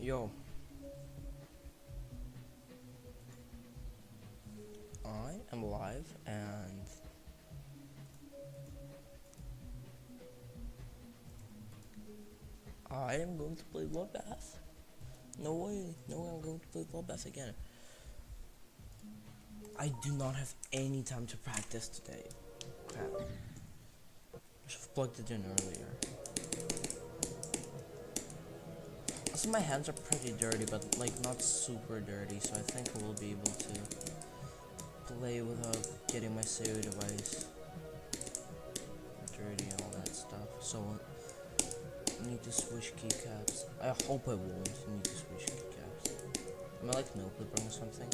Yo, I am live and I am going to play Bloodbath. No way, no way I'm going to play Bloodbath again. I do not have any time to practice today. Crap. I should have plugged it in earlier. Also, my hands are pretty dirty, but like not super dirty, so I think I will be able to play without getting my Seo device dirty and all that stuff. So I need to switch keycaps. I hope I won't need to switch keycaps. Am I like no clipping or something?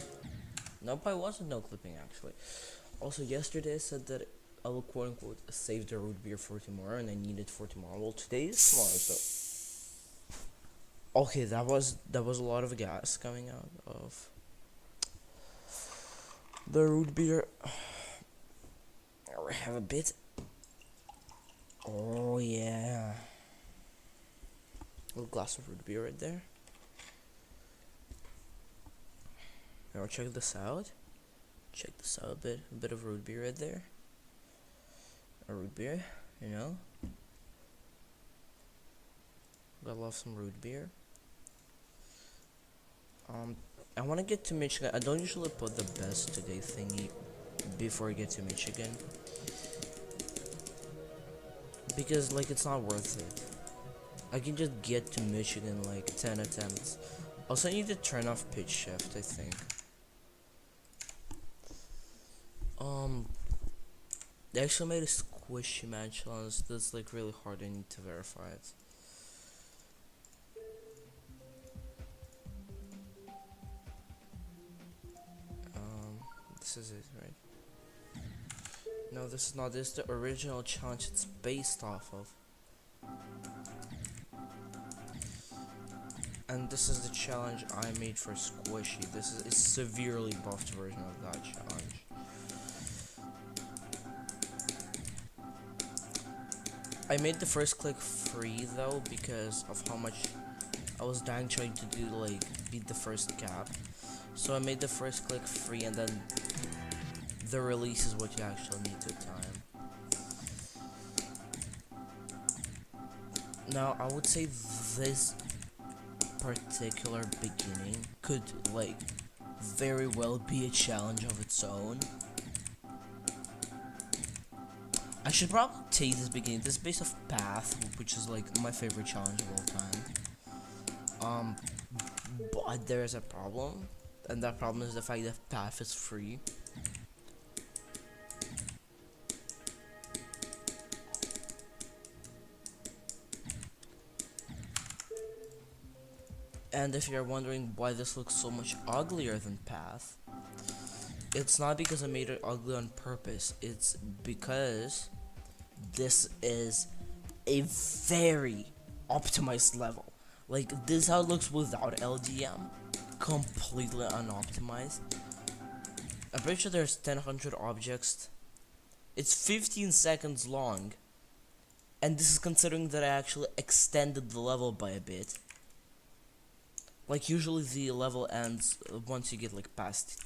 Nope, I wasn't no clipping actually. Also, yesterday I said that I will quote unquote save the root beer for tomorrow, and I need it for tomorrow. Well, today is tomorrow, so okay, that was a lot of gas coming out of the root beer. I have a bit. Oh yeah, a little glass of root beer right there. Now check this out. Check this out a bit of root beer right there. A root beer, you know. Gotta love some root beer. I want to get to Michigan. I don't usually put the best today thingy before I get to Michigan, because like it's not worth it. I can just get to Michigan like 10 attempts. Also, I need to turn off pitch shift, I think. They actually made a squishy man challenge that's like really hard. I need to verify it. This is it, right? No, this is not. This is the original challenge it's based off of. And this is the challenge I made for Squishy. This is a severely buffed version of that challenge. I made the first click free though because of how much I was dying trying to do, like beat the first cap. So I made the first click free, and then the release is what you actually need to time. Now I would say this particular beginning could like very well be a challenge of its own. I should probably take this beginning. This is based off Path, which is like my favorite challenge of all time. But there is a problem, and that problem is the fact that Path is free. And if you're wondering why this looks so much uglier than Path, it's not because I made it ugly on purpose. It's because this is a very optimized level. Like, this is how it looks without LDM. Completely unoptimized. I'm pretty sure there's 1,000 objects. It's 15 seconds long. And this is considering that I actually extended the level by a bit. Like, usually the level ends once you get like past.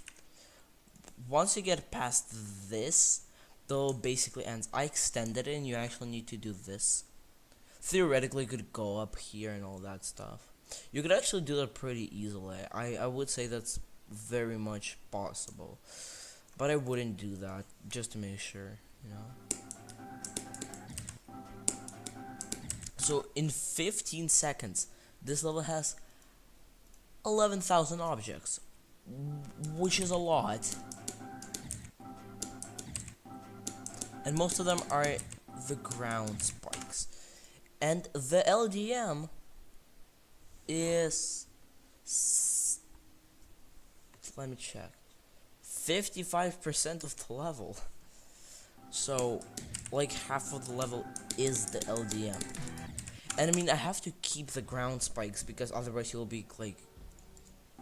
Once you get past this, the level basically ends. I extended it, and you actually need to do this. Theoretically, you could go up here and all that stuff. You could actually do that pretty easily. I would say that's very much possible. But I wouldn't do that, just to make sure, you know. So, in 15 seconds, this level has 11,000 objects, which is a lot. And most of them are the ground spikes. And the LDM is, let me check, 55% of the level. So, like half of the level is the LDM. And I mean, I have to keep the ground spikes because otherwise you'll be like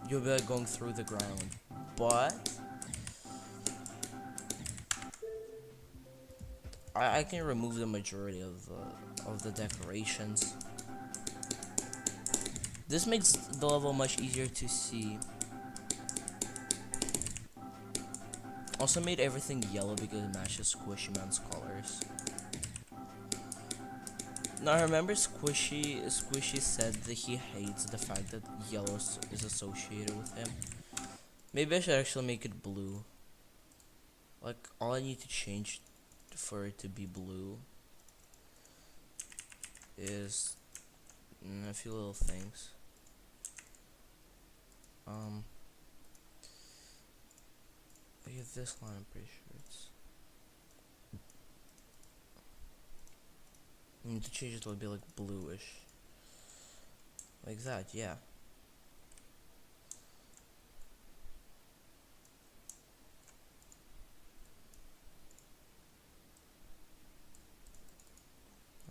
going through the ground. But I can remove the majority of the decorations. This makes the level much easier to see. Also made everything yellow because it matches Squishy Man's colors. Now I remember Squishy said that he hates the fact that yellow is associated with him. Maybe I should actually make it blue. Like, all I need to change for it to be blue is a few little things. Look at this line, I'm pretty sure it's... I need to change it to be like bluish. Like that, yeah.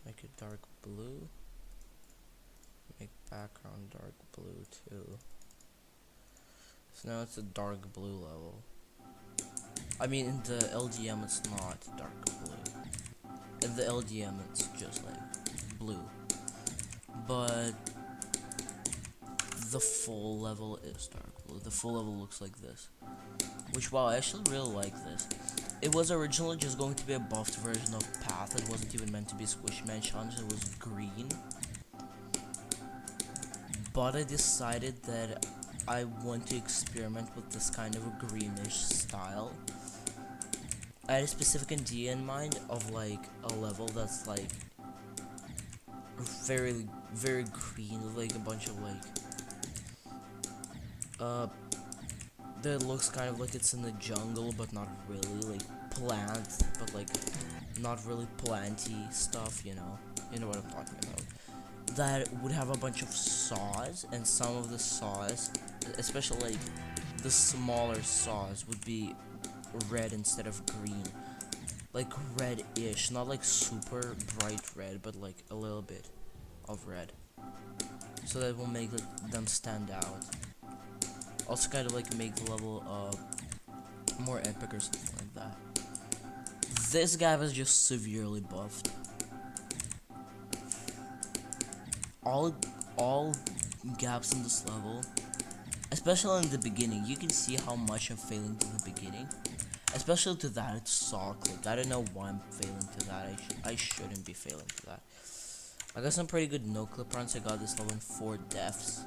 Make it dark blue. Make background dark blue too. So now it's a dark blue level. I mean, in the LDM it's not dark blue. In the LDM it's just like blue. But the full level is dark blue. The full level looks like this. Which, wow, I actually really like this. It was originally just going to be a buffed version of Path. It wasn't even meant to be a Squishy Man challenge. It was green. But I decided that I want to experiment with this kind of a greenish style. I had a specific idea in mind of like a level that's like very, very green, with like a bunch of like that looks kind of like it's in the jungle, but not really, like plant, but like not really planty stuff, you know what I'm talking about. That would have a bunch of saws, and some of the saws, especially like the smaller saws, would be red instead of green, like red-ish, not like super bright red, but like a little bit of red, so that will make them stand out. Also kind of like make the level more epic or something like that. This guy was just severely buffed. All gaps in this level, especially in the beginning, you can see how much I'm failing to the beginning. Especially to that saw click. I don't know why I'm failing to that. I shouldn't be failing to that. I got some pretty good no clip runs. I got this level in 4 deaths.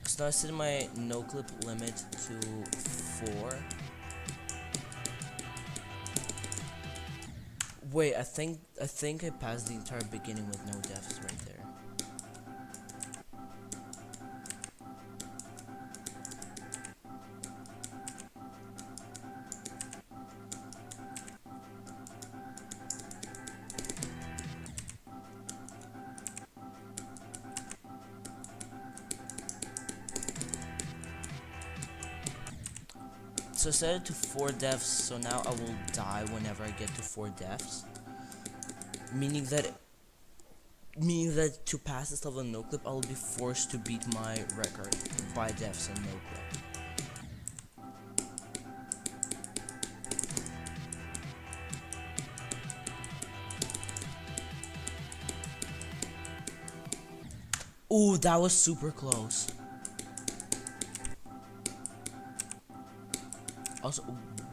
So now I set my no clip limit to 4. Wait, I think I passed the entire beginning with no deaths right there. So I set it to 4 deaths, so now I will die whenever I get to 4 deaths. Meaning that to pass this level in no clip, I will be forced to beat my record by deaths in no clip. Ooh, that was super close. Also,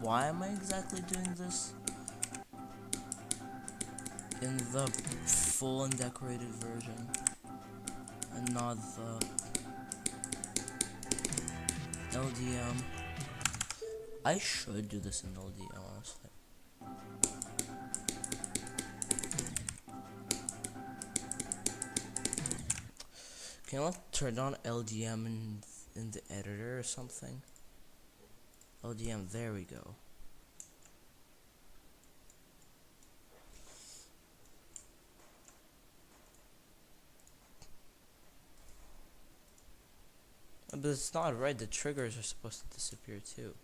why am I exactly doing this in the full and decorated version and not the LDM? I should do this in LDM, honestly. Can I like turn on LDM in the editor or something? LDM, there we go. But it's not right, the triggers are supposed to disappear too.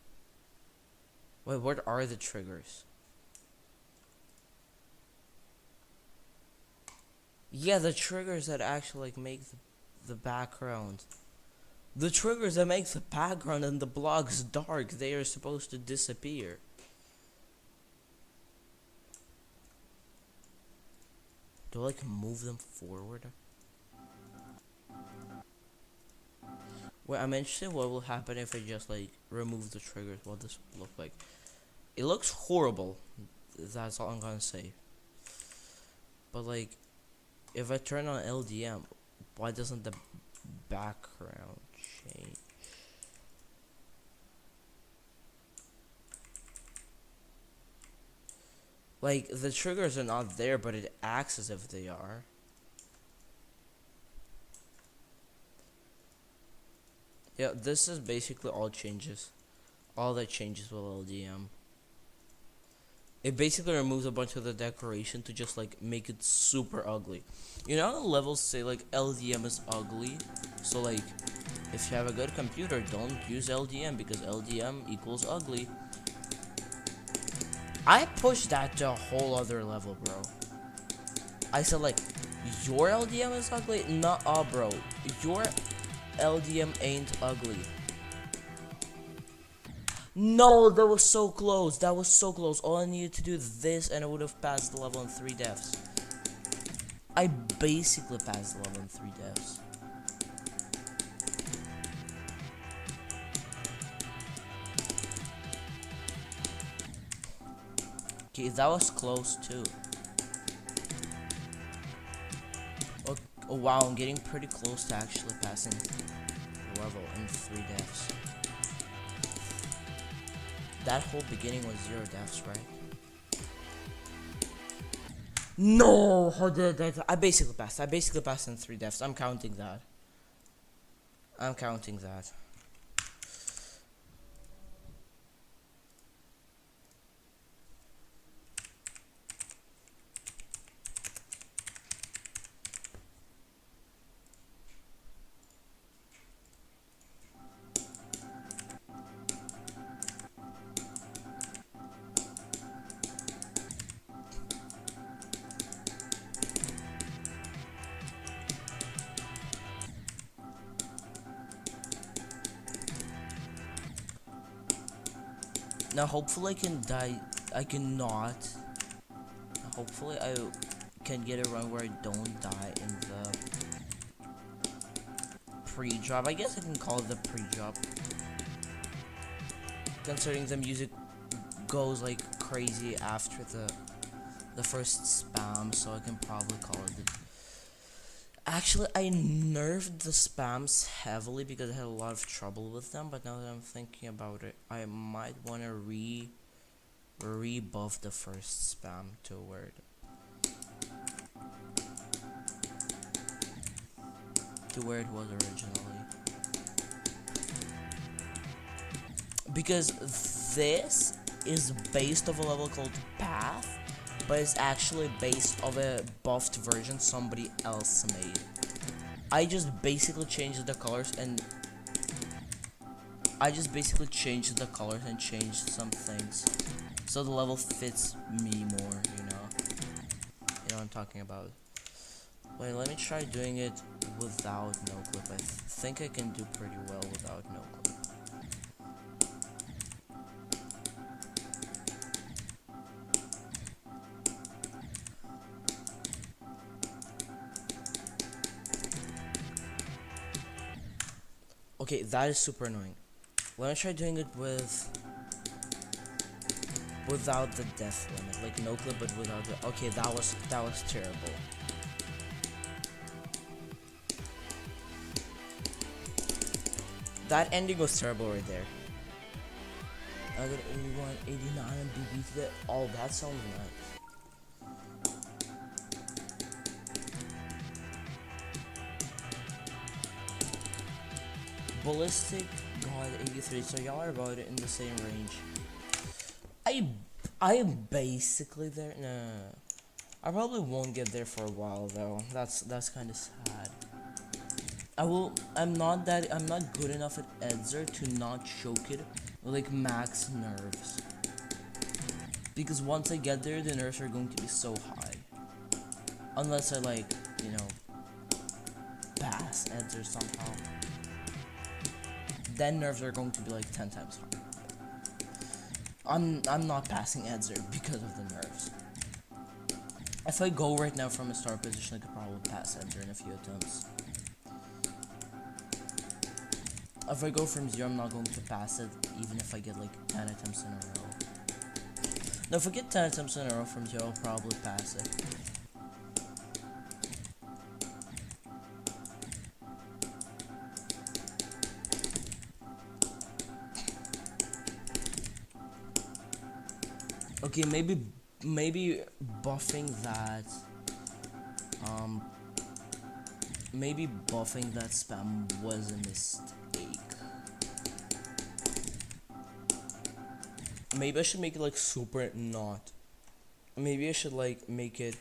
Wait, what are the triggers? Yeah, the triggers that actually like make the background. The triggers that make the background and the blocks dark, they are supposed to disappear. Do I like move them forward? Wait, I'm interested what will happen if I just like remove the triggers. What this look like? It looks horrible. That's all I'm gonna say. But like, if I turn on LDM, why doesn't the background change? Like, the triggers are not there, but it acts as if they are. Yeah, this is basically all changes. All that changes with LDM. It basically removes a bunch of the decoration to just like make it super ugly. You know how the levels say like LDM is ugly? So like, if you have a good computer, don't use LDM because LDM equals ugly. I pushed that to a whole other level, bro. I said like, your LDM is ugly? Nuh-uh, bro. Your LDM ain't ugly. No, that was so close. That was so close. All I needed to do is this and I would have passed the level in 3 deaths. I basically passed the level in 3 deaths. Okay, that was close too. Oh wow, I'm getting pretty close to actually passing the level in 3 deaths. That whole beginning was 0 deaths, right? No! How did I basically passed. I basically passed in 3 deaths. I'm counting that. I'm counting that. Now hopefully I can die. I cannot. Hopefully I can get a run where I don't die in the pre-drop. I guess I can call it the pre-drop. Considering the music goes like crazy after the first spam, so I can probably call it the... Actually, I nerfed the spams heavily because I had a lot of trouble with them, but now that I'm thinking about it, I might want to rebuff the first spam to where it was originally. Because this is based off a level called Path, but it's actually based of a buffed version somebody else made. I just basically changed the colors and changed some things so the level fits me more, you know what I'm talking about. Wait, let me try doing it without no clip. I think I can do pretty well without no clip. Okay, that is super annoying. Let me try doing it without the death limit, like no clip, but without the... Okay, that was terrible. That ending was terrible right there. I got 81, 89 BB to that. Oh, that sounds nice. Ballistic got 83, so y'all are about it in the same range. I am basically there. No. I probably won't get there for a while though. That's kind of sad. I'm not good enough at Edzer to not choke it with like max nerves. Because once I get there, the nerves are going to be so high. Unless I like, you know, pass Edzer somehow. Then nerves are going to be like 10 times higher. I'm not passing Edzer because of the nerves. If I go right now from a start position, I could probably pass Enter in a few attempts. If I go from 0, I'm not going to pass it, even if I get like 10 attempts in a row. Now, if I get 10 attempts in a row from 0, I'll probably pass it. Okay, maybe buffing that, maybe buffing that spam was a mistake. Maybe I should make it like super not. Maybe I should like make it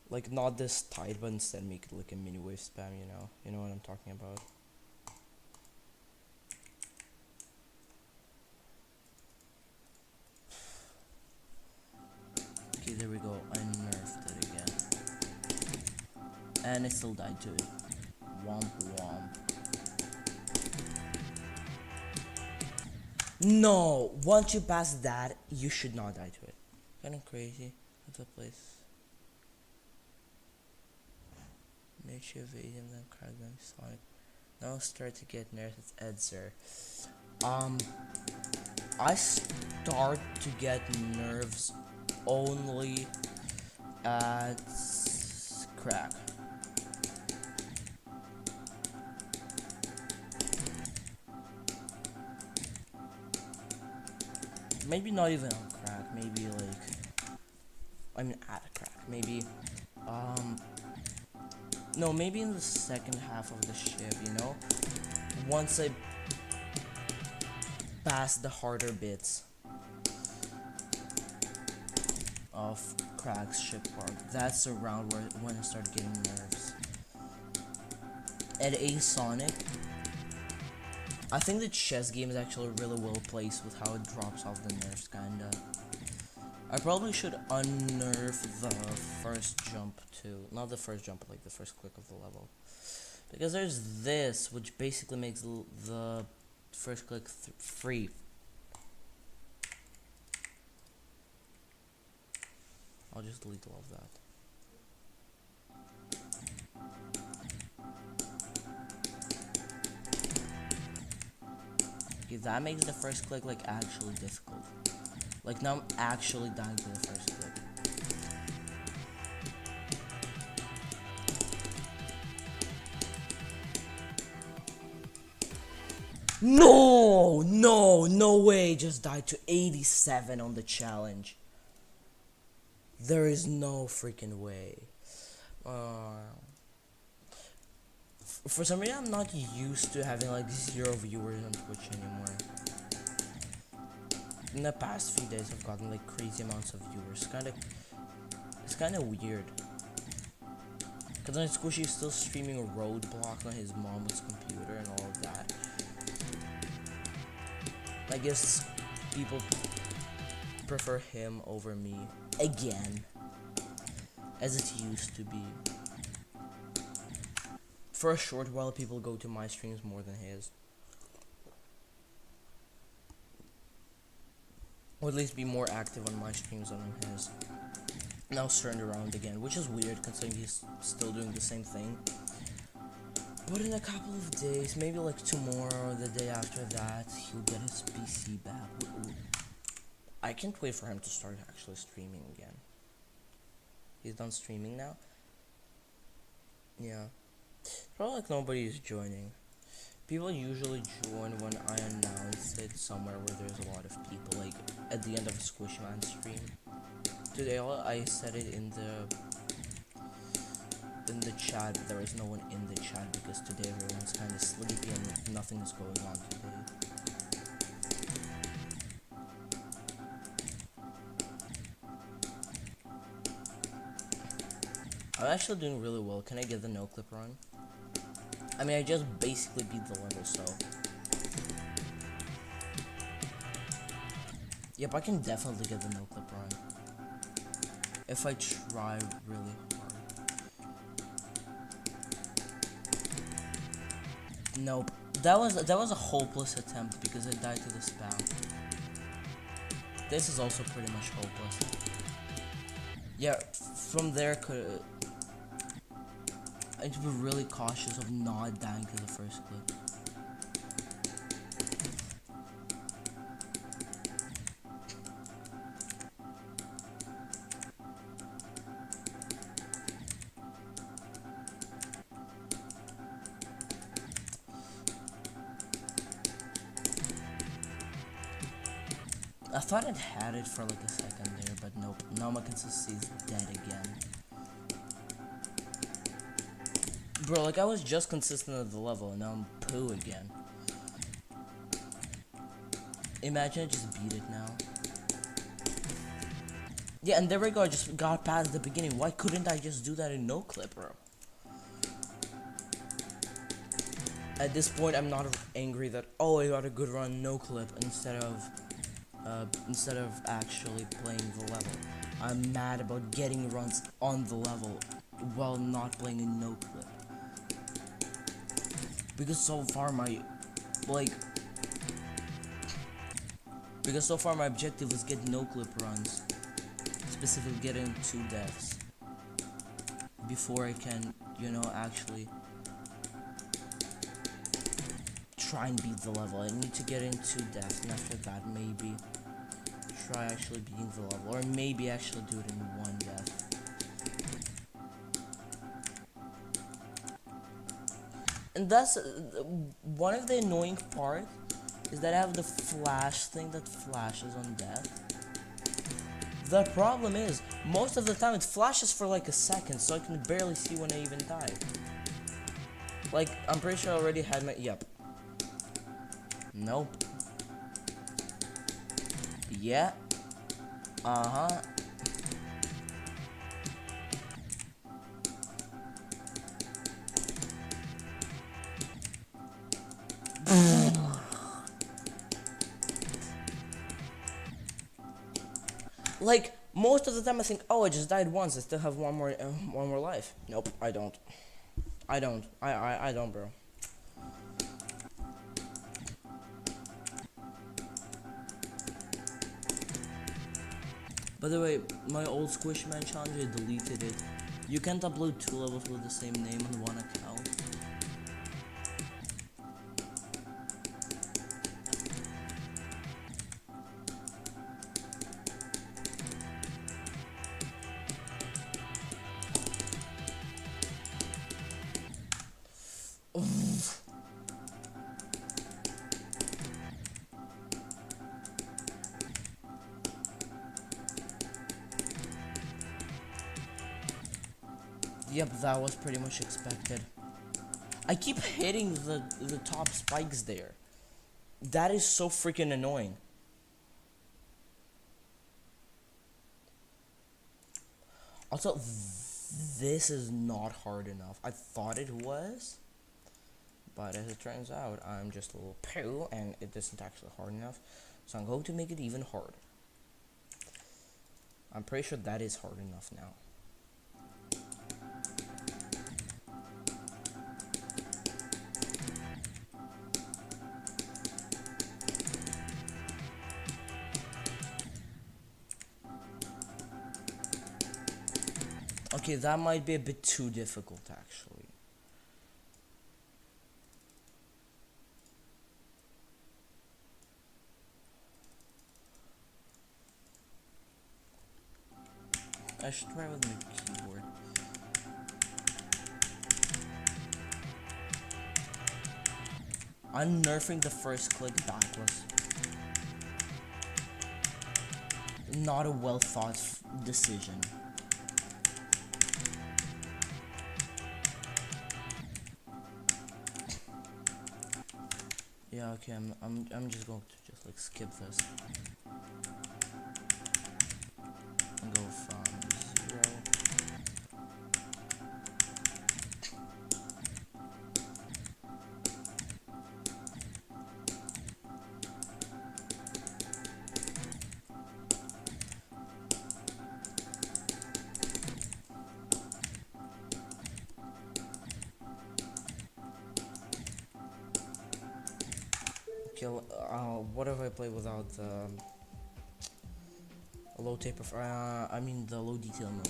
like not this tight, but instead make it like a mini wave spam, you know? You know what I'm talking about. Okay, there we go. I nerfed it again. And it still died to it. Womp womp. No! Once you pass that, you should not die to it. Kinda crazy at the place. Nature evading them, Crackdown Sonic. Now start to get nerfed with Edzer. I start to get nerves only at crack. Maybe not even on crack, maybe like, I mean at crack, maybe, no, maybe in the second half of the ship, you know, once I pass the harder bits of crack's ship part, that's around when I start getting nerves. At A Sonic, I think the chess game is actually really well placed with how it drops off the nerfs, kinda. I probably should unnerf the first jump too. Not the first jump, but like the first click of the level. Because there's this, which basically makes the first click free. I'll just delete all of that. Okay, that makes the first click like actually difficult. Like now I'm actually dying to the first click. No way, just died to 87 on the challenge. There is no freaking way. For some reason, I'm not used to having like 0 viewers on Twitch anymore. In the past few days, I've gotten like crazy amounts of viewers. It's kind of weird. Cause then Squishy is still streaming a Roadblock on his mom's computer and all of that. I guess people prefer him over me again, as it used to be. For a short while, people go to my streams more than his. Or at least be more active on my streams than on his. Now it's turned around again, which is weird considering he's still doing the same thing. But in a couple of days, maybe like tomorrow or the day after that, he'll get his PC back. I can't wait for him to start actually streaming again. He's done streaming now? Yeah. Probably like nobody's joining. People usually join when I announce it somewhere where there's a lot of people, like at the end of a Squishman stream. Today I said it in the chat, but there is no one in the chat because today everyone's kind of sleepy and nothing is going on today. I'm actually doing really well. Can I get the no clip run? I mean, I just basically beat the level, so. Yep, I can definitely get the no clip run. If I try really hard. Nope. That was a hopeless attempt because I died to the spam. This is also pretty much hopeless. Yeah, from there, I need to be really cautious of not dying to the first clip. I thought I'd had it for like a second there, but nope. Now my consistency is dead again. Bro, like I was just consistent at the level and now I'm poo again. Imagine I just beat it now. Yeah, and there we go, I just got past the beginning. Why couldn't I just do that in no clip, bro? At this point, I'm not angry that, oh, I got a good run no clip instead of actually playing the level. I'm mad about getting runs on the level while not playing in no clip. Because so far my objective is get no clip runs. Specifically getting 2 deaths. Before I can, you know, actually try and beat the level. I need to get in 2 deaths, and after that maybe try actually beating the level, or maybe actually do it in 1 death. And that's one of the annoying parts is that I have the flash thing that flashes on death. The problem is most of the time it flashes for like a second, so I can barely see when I even die. Like I'm pretty sure I already had my Nope. Yeah. Uh-huh. Like most of the time I think, oh, I just died once, I still have one more life. Nope, I don't. I don't, bro. By the way, my old Squishman challenge, I deleted it. You can't upload 2 levels with the same name on 1 account. Yep, that was pretty much expected. I keep hitting the top spikes there. That is so freaking annoying. Also, this is not hard enough. I thought it was, but as it turns out, I'm just a little poo, and it isn't actually hard enough. So I'm going to make it even harder. I'm pretty sure that is hard enough now. Okay, that might be a bit too difficult, actually. I should try with my keyboard. I'm nerfing the first click backwards. Not a well thought decision. Yeah, okay, I'm just going to just like skip this and go from 0. Okay, what if I play without the Low taper. I mean the low detail mode.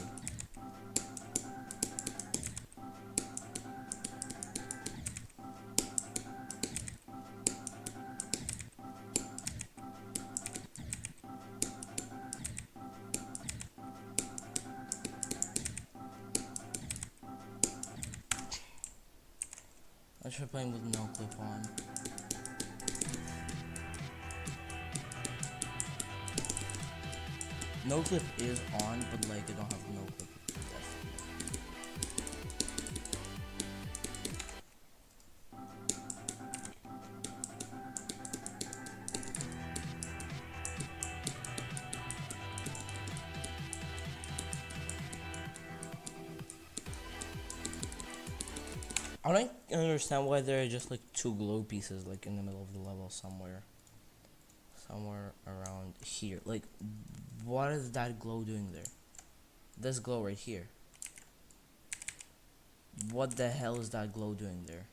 I try playing with no clip on. No clip is on, but like I don't have no clip. I don't understand why there are just like 2 glow pieces like in the middle of the level somewhere around here. Like, what is that glow doing there? This glow right here. What the hell is that glow doing there?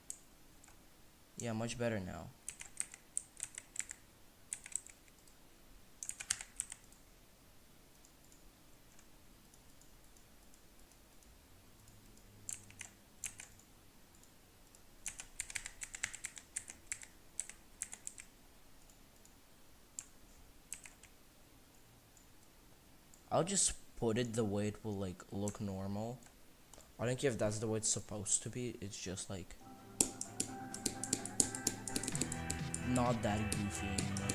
Yeah, much better now. I'll just put it the way it will like look normal. I don't care if that's the way it's supposed to be. It's just like not that goofy anymore.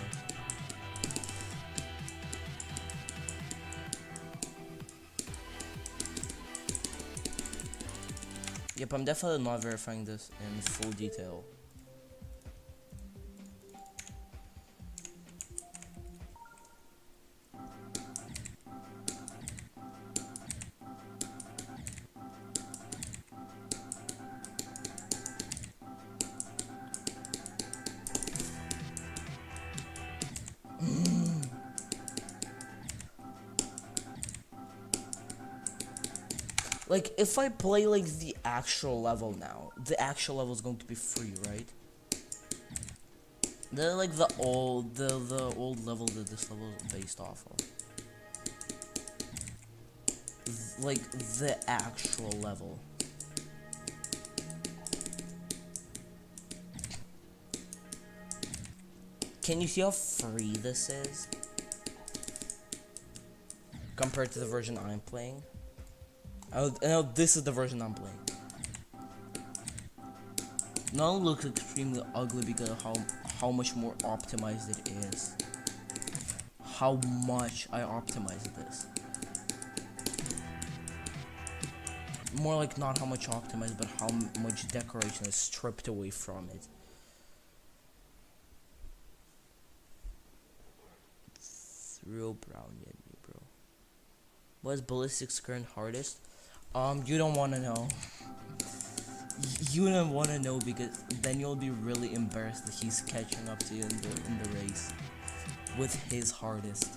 Yep, I'm definitely not verifying this in full detail. Like, if I play like the actual level now, the actual level is going to be free, right? They're like the old level that this level is based off of. Like the actual level. Can you see how free this is compared to the version I'm playing? I know this is the version I'm playing. Now it looks extremely ugly because of how much more optimized it is. How much I optimized this. More like not how much optimized, but how much decoration is stripped away from it. Throw brownie at me, bro. What is Ballistic's current hardest? You don't want to know. You don't want to know because then you'll be really embarrassed that he's catching up to you in the race with his hardest.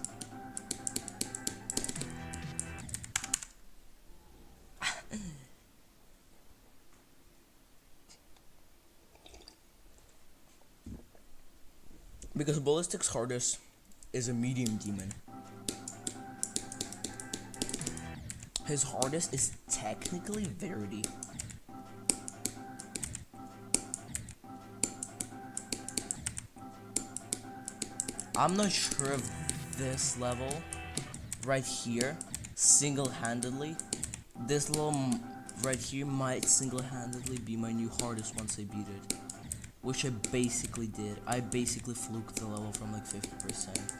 Because Ballistic's hardest is a medium demon. His hardest is technically Verity. I'm not sure if this level right here single-handedly, this little right here might single-handedly be my new hardest once I beat it, which I basically did. I basically fluked the level from like 50%.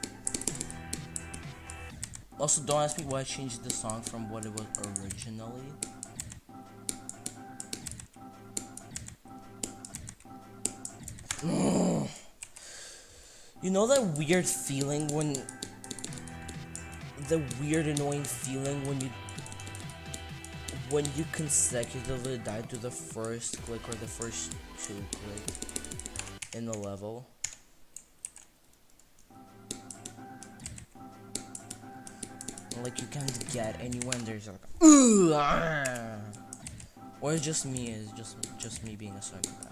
Also, don't ask me why I changed the song from what it was originally. You know that weird feeling when... The weird annoying feeling when you consecutively die to the first click or the first 2 clicks in the level? Like you can't get anywhere and there's like or it's just me, it's just me being a psychopath.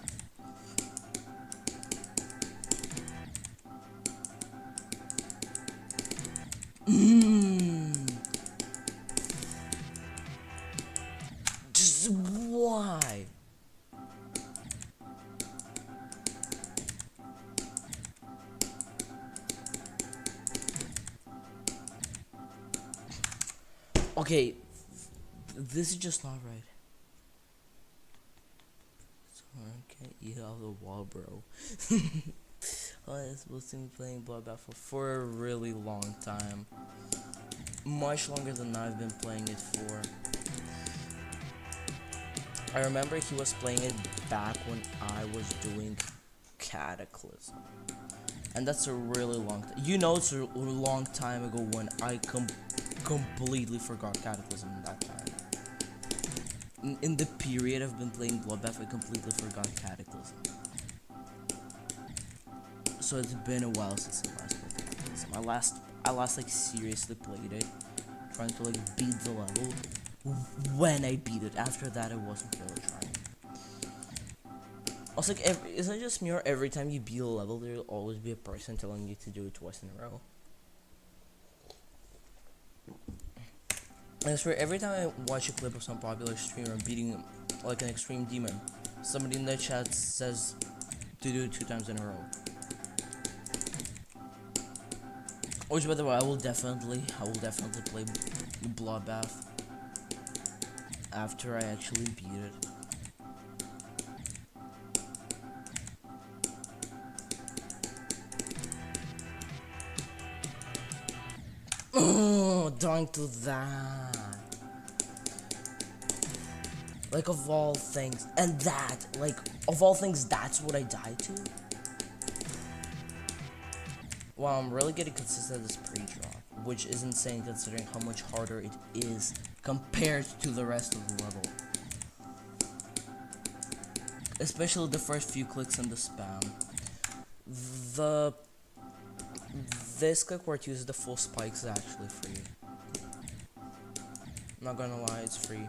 Okay, this is just not right. Sorry, I can't eat off the wall, bro. I'm supposed to be playing Bloodbath for a really long time. Much longer than I've been playing it for. I remember he was playing it back when I was doing Cataclysm. And that's a really long time. You know, it's a long time ago when I completely forgot Cataclysm in that time. In the period I've been playing Bloodbath, I completely forgot Cataclysm. So it's been a while since I last played Cataclysm. I last like seriously played it, trying to like beat the level. When I beat it, after that I wasn't really trying. Also, like, isn't it just me, or every time you beat a level, there'll always be a person telling you to do it twice in a row? I swear, every time I watch a clip of some popular streamer beating like an extreme demon, somebody in the chat says to do it 2 times in a row. Which, by the way, I will definitely play Bloodbath after I actually beat it. Oh, dying to that. Like, of all things, and that, like, of all things, that's what I died to? Wow, I'm really getting consistent at this pre-drop, which is insane considering how much harder it is compared to the rest of the level. Especially the first few clicks and the spam. This click where it uses the full spikes is actually free. I'm not gonna lie, it's free.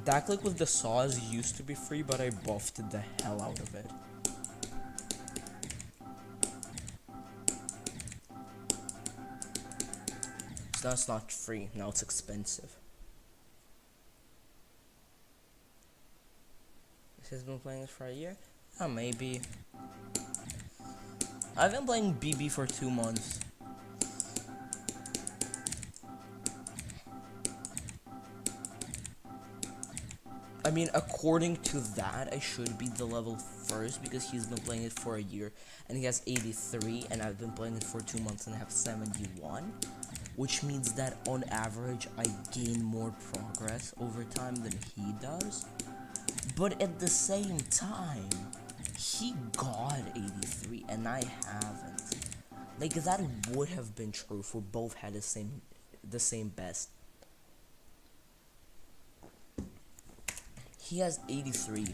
That click with the saws used to be free, but I buffed the hell out of it. So that's not free, now it's expensive. Has been playing this for a year? Oh, maybe. I've been playing BB for 2 months. I mean, according to that, I should be the level first because he's been playing it for a year and he has 83, and I've been playing it for 2 months and I have 71, which means that on average I gain more progress over time than he does. But at the same time, he got 83 and I haven't. Like, that would have been true if we both had the same best. He has 83.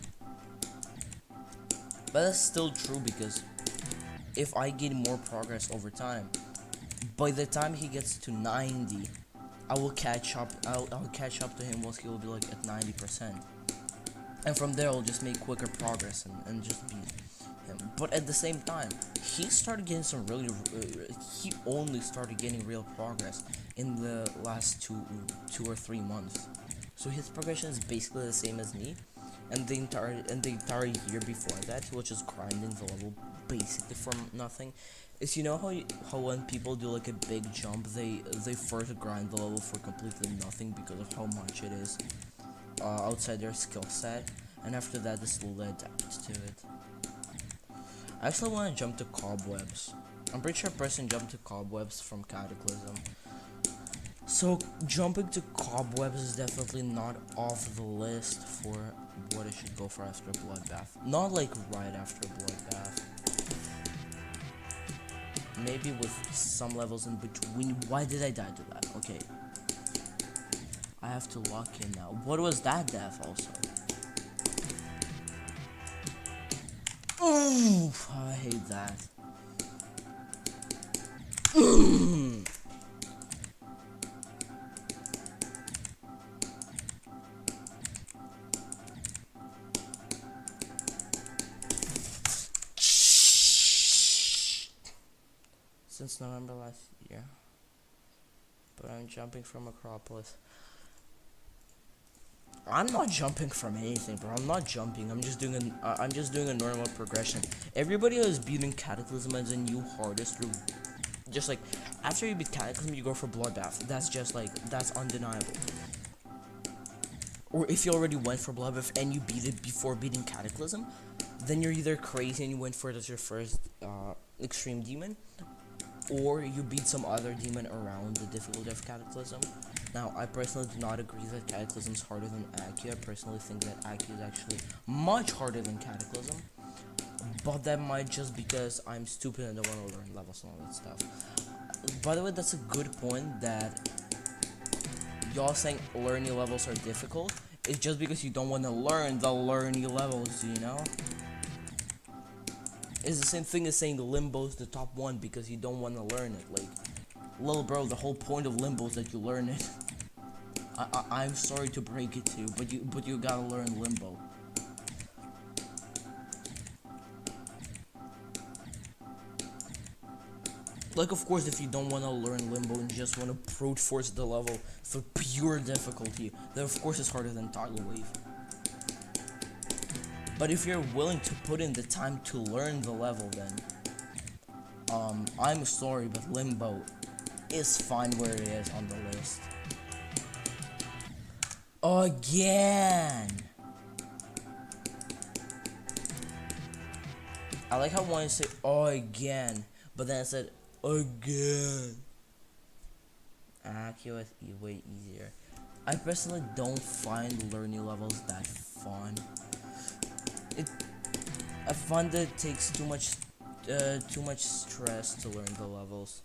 But that's still true because if I gain more progress over time, by the time he gets to 90, I will catch up. I'll catch up to him once he will be like at 90%. And from there, I'll just make quicker progress and just beat him. But at the same time, he started getting some really, he only started getting real progress in the last two or 3 months. So his progression is basically the same as me. And the entire year before that, he was just grinding the level basically from nothing. Is, you know how when people do like a big jump, they first grind the level for completely nothing because of how much it is outside their skill set, and after that they slowly adapt to it. I actually want to jump to cobwebs. I'm pretty sure a person jumped to cobwebs from Cataclysm. So jumping to cobwebs is definitely not off the list for what I should go for after Bloodbath. Not like right after Bloodbath. Maybe with some levels in between. Why did I die to that? Okay. I have to lock in now. What was that death also? Oof, I hate that. Since November last year. But I'm jumping from Acropolis. I'm not jumping from anything, bro. I'm not jumping. I'm just doing a normal progression. Everybody who is beating Cataclysm as a new hardest just like after you beat Cataclysm, you go for Bloodbath. That's just like that's undeniable. Or if you already went for Bloodbath and you beat it before beating Cataclysm, then you're either crazy and you went for it as your first extreme demon, or you beat some other demon around the difficulty of Cataclysm. Now, I personally do not agree that Cataclysm is harder than Accio. I personally think that Accio is actually much harder than Cataclysm. But that might just because I'm stupid and don't want to learn levels and all that stuff. By the way, that's a good point that y'all saying learning levels are difficult. It's just because you don't want to learn the learning levels, you know? It's the same thing as saying Limbo is the top one because you don't want to learn it. Like, little bro, the whole point of Limbo is that you learn it. I'm sorry to break it to you, but you gotta learn Limbo. Like, of course, if you don't want to learn Limbo and just want to brute force the level for pure difficulty, then of course it's harder than Tidal Wave. But if you're willing to put in the time to learn the level, then I'm sorry, but Limbo is fine where it is on the list. Again! I like how I wanted to say, oh, again, but then I said, again. Accio is way easier. I personally don't find learning levels that fun. I find that it takes too much stress to learn the levels.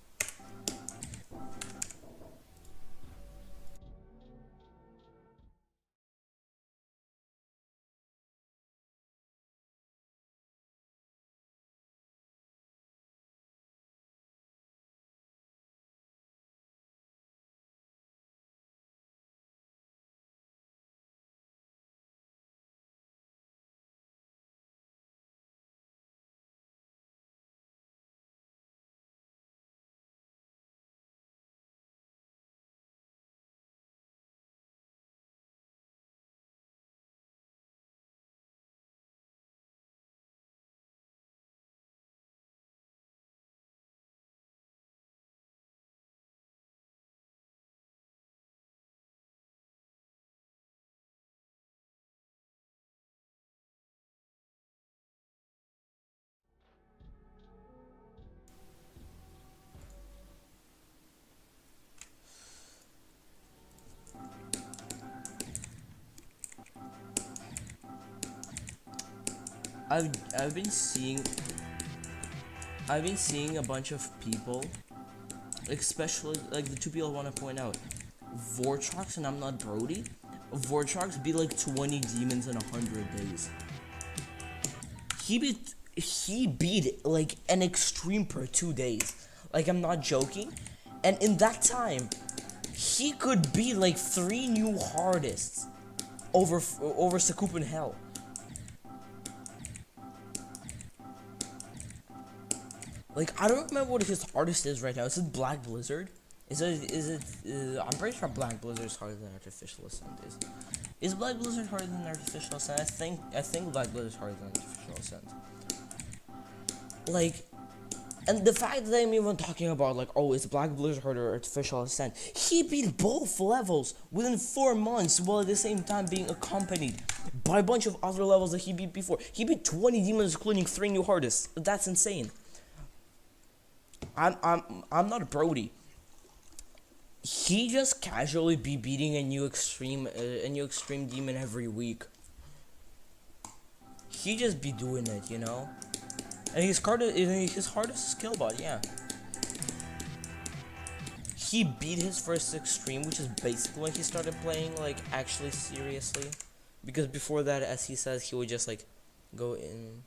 I've been seeing a bunch of people, especially like the two people I want to point out, Vortrox and I'm Not Brody. Vortrox beat like 20 demons in 100 days. He beat like an extreme per 2 days. Like, I'm not joking. And in that time, he could beat like 3 new hardests over Sakup and Hell. Like, I don't remember what his hardest is right now. Is it Black Blizzard? Is it I'm pretty sure Black Blizzard is harder than Artificial Ascent is. Is Black Blizzard harder than Artificial Ascent? I think Black Blizzard is harder than Artificial Ascent. Like, and the fact that I'm even talking about, like, oh, is Black Blizzard harder or Artificial Ascent? He beat both levels within 4 months while at the same time being accompanied by a bunch of other levels that he beat before. He beat 20 demons, including 3 new hardests. That's insane. I'm not a Brody. He just casually be beating a new extreme demon every week. He just be doing it, you know. And his hardest is Killbot, yeah. He beat his first extreme, which is basically when he started playing like actually seriously. Because before that, as he says, he would just like go in.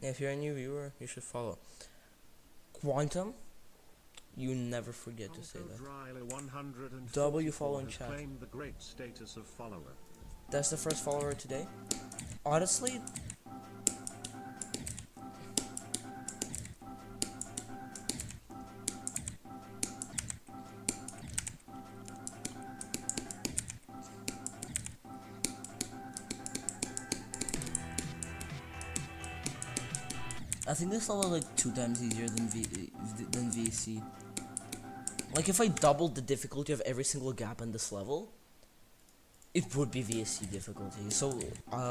If you're a new viewer, you should follow. Quantum, you never forget to say that. W follow in chat. The great status of follower. That's the first follower today. Honestly, I think this level is like 2 times easier than VC. Like if I doubled the difficulty of every single gap in this level, it would be VSC difficulty. So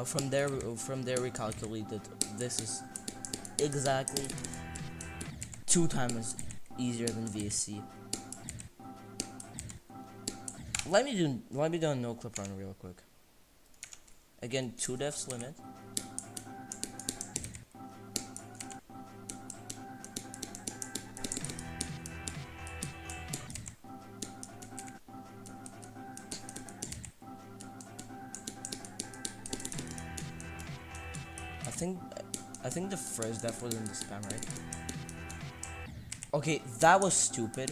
from there we calculated this is exactly 2 times easier than VSC. Let me do a no clip run real quick. Again, 2 deaths limit. I think the first death was in the spam, right? Okay, that was stupid.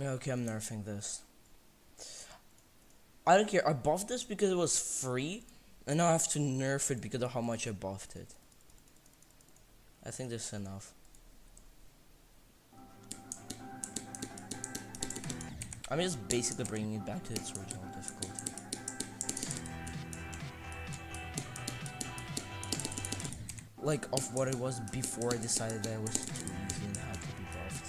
Okay, I'm nerfing this. I don't care. I buffed this because it was free, and now I have to nerf it because of how much I buffed it. I think this is enough. I'm just basically bringing it back to its original difficulty. Like, of what it was before I decided that it was too easy and had to be buffed.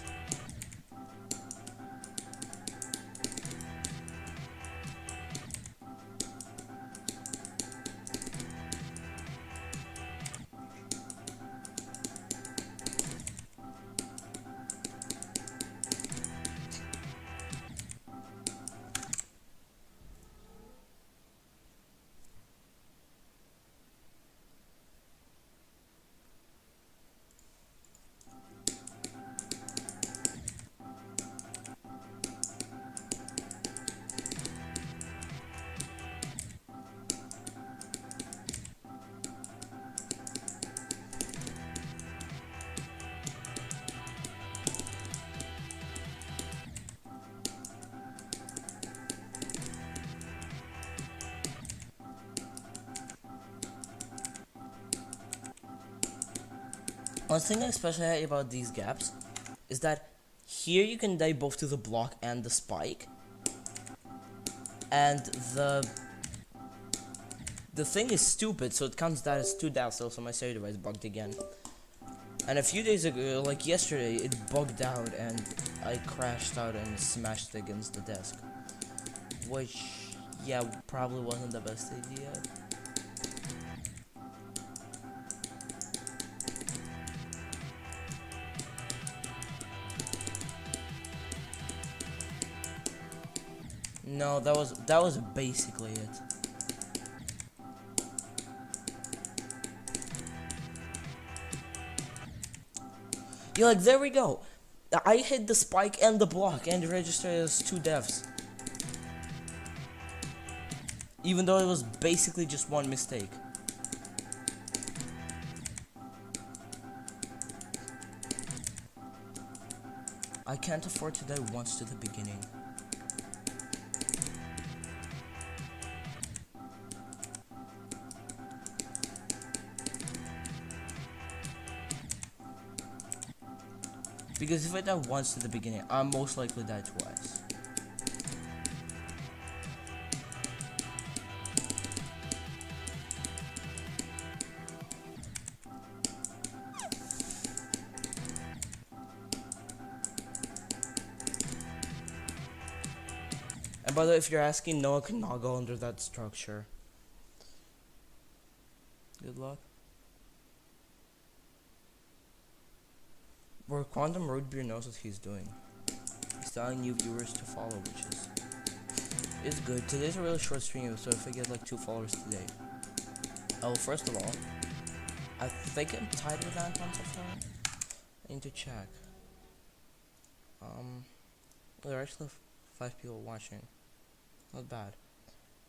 One thing I especially hate about these gaps is that here you can die both to the block and the spike, and the thing is stupid, so it counts that as 2 deaths. So my save device bugged again, and a few days ago, like yesterday, it bugged out and I crashed out and smashed against the desk, which yeah, probably wasn't the best idea. No, that was basically it. Yeah, like there we go. I hit the spike and the block and registered as 2 deaths. Even though it was basically just one mistake. I can't afford to die once to the beginning. Because if I die once to the beginning, I'm most likely die twice. And by the way, if you're asking, no one cannot go under that structure. Good luck. Where Quantum Road Beer knows what he's doing. He's telling new viewers to follow, which is good. Today's a really short stream, so if I get like 2 followers today. Oh, first of all, I think I'm tied with Anton so far. I need to check. There are actually 5 people watching. Not bad.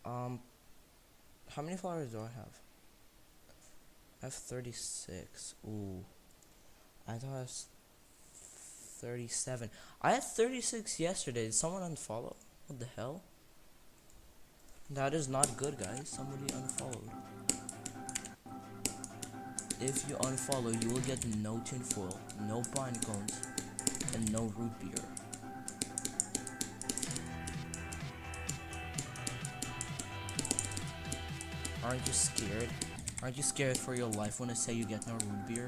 How many followers do I have? I have 36. Ooh. I thought I was 37. I had 36 yesterday. Did someone unfollow? What the hell? That is not good, guys. Somebody unfollowed. If you unfollow, you will get no tinfoil, no pine cones, and no root beer. Aren't you scared? Aren't you scared for your life when I say you get no root beer?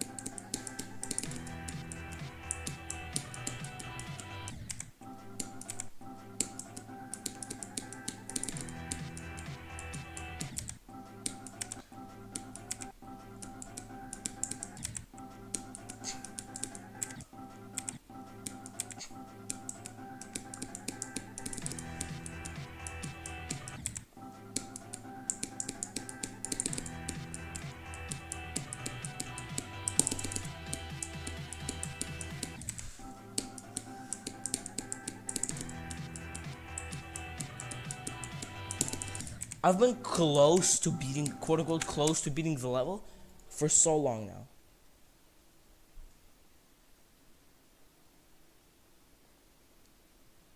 I've been close to beating, quote unquote, close to beating the level for so long now.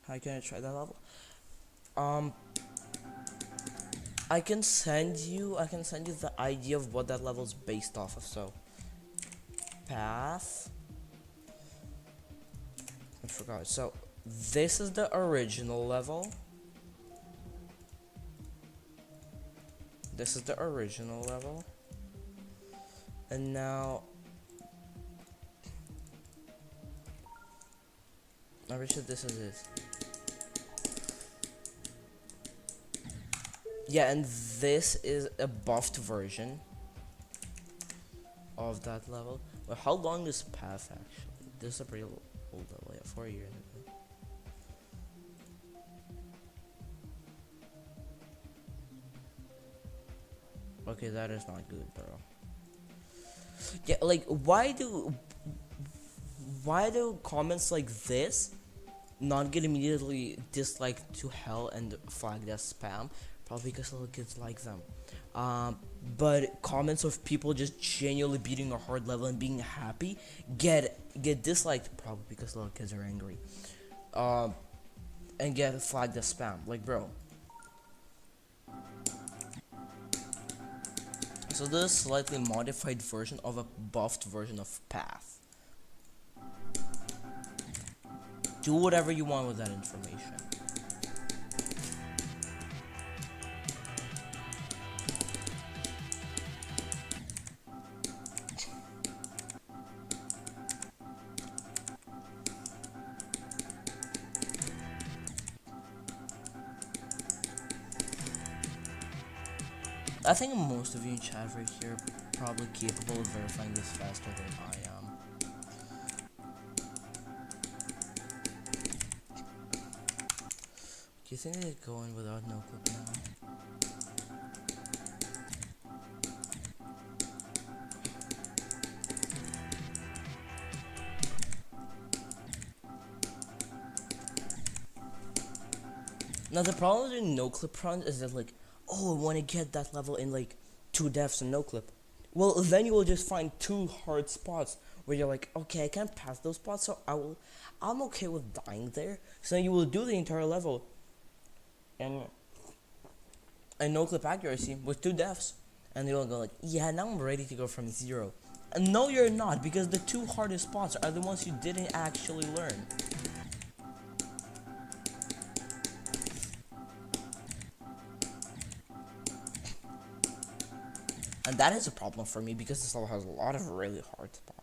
How can I try that level? I can send you the idea of what that level is based off of. So, path. I forgot. So, this is the original level. This is the original level. And now I bet you this is it. Yeah, and this is a buffed version of that level. Well, how long is path actually? This is a pretty old level, yeah, 4 years ago. Okay, that is not good, bro. Yeah, like why do comments like this not get immediately disliked to hell and flagged as spam? Probably because little kids like them. But comments of people just genuinely beating a hard level and being happy get disliked, probably because little kids are angry. And get flagged as spam. Like, bro. So this is a slightly modified version of a buffed version of path. Do whatever you want with that information. I think most of you in chat right here are probably capable of verifying this faster than I am. Do you think they could go in without no clip now? Now the problem with no clip runs is that, like, oh, I want to get that level in like 2 deaths and no clip. Well, then you will just find 2 hard spots where you're like, okay, I can't pass those spots, so I'm okay with dying there. So you will do the entire level and no clip accuracy with 2 deaths, and you'll go like, yeah, now I'm ready to go from 0. And no, you're not, because the 2 hardest spots are the ones you didn't actually learn. And that is a problem for me because this level has a lot of really hard spots.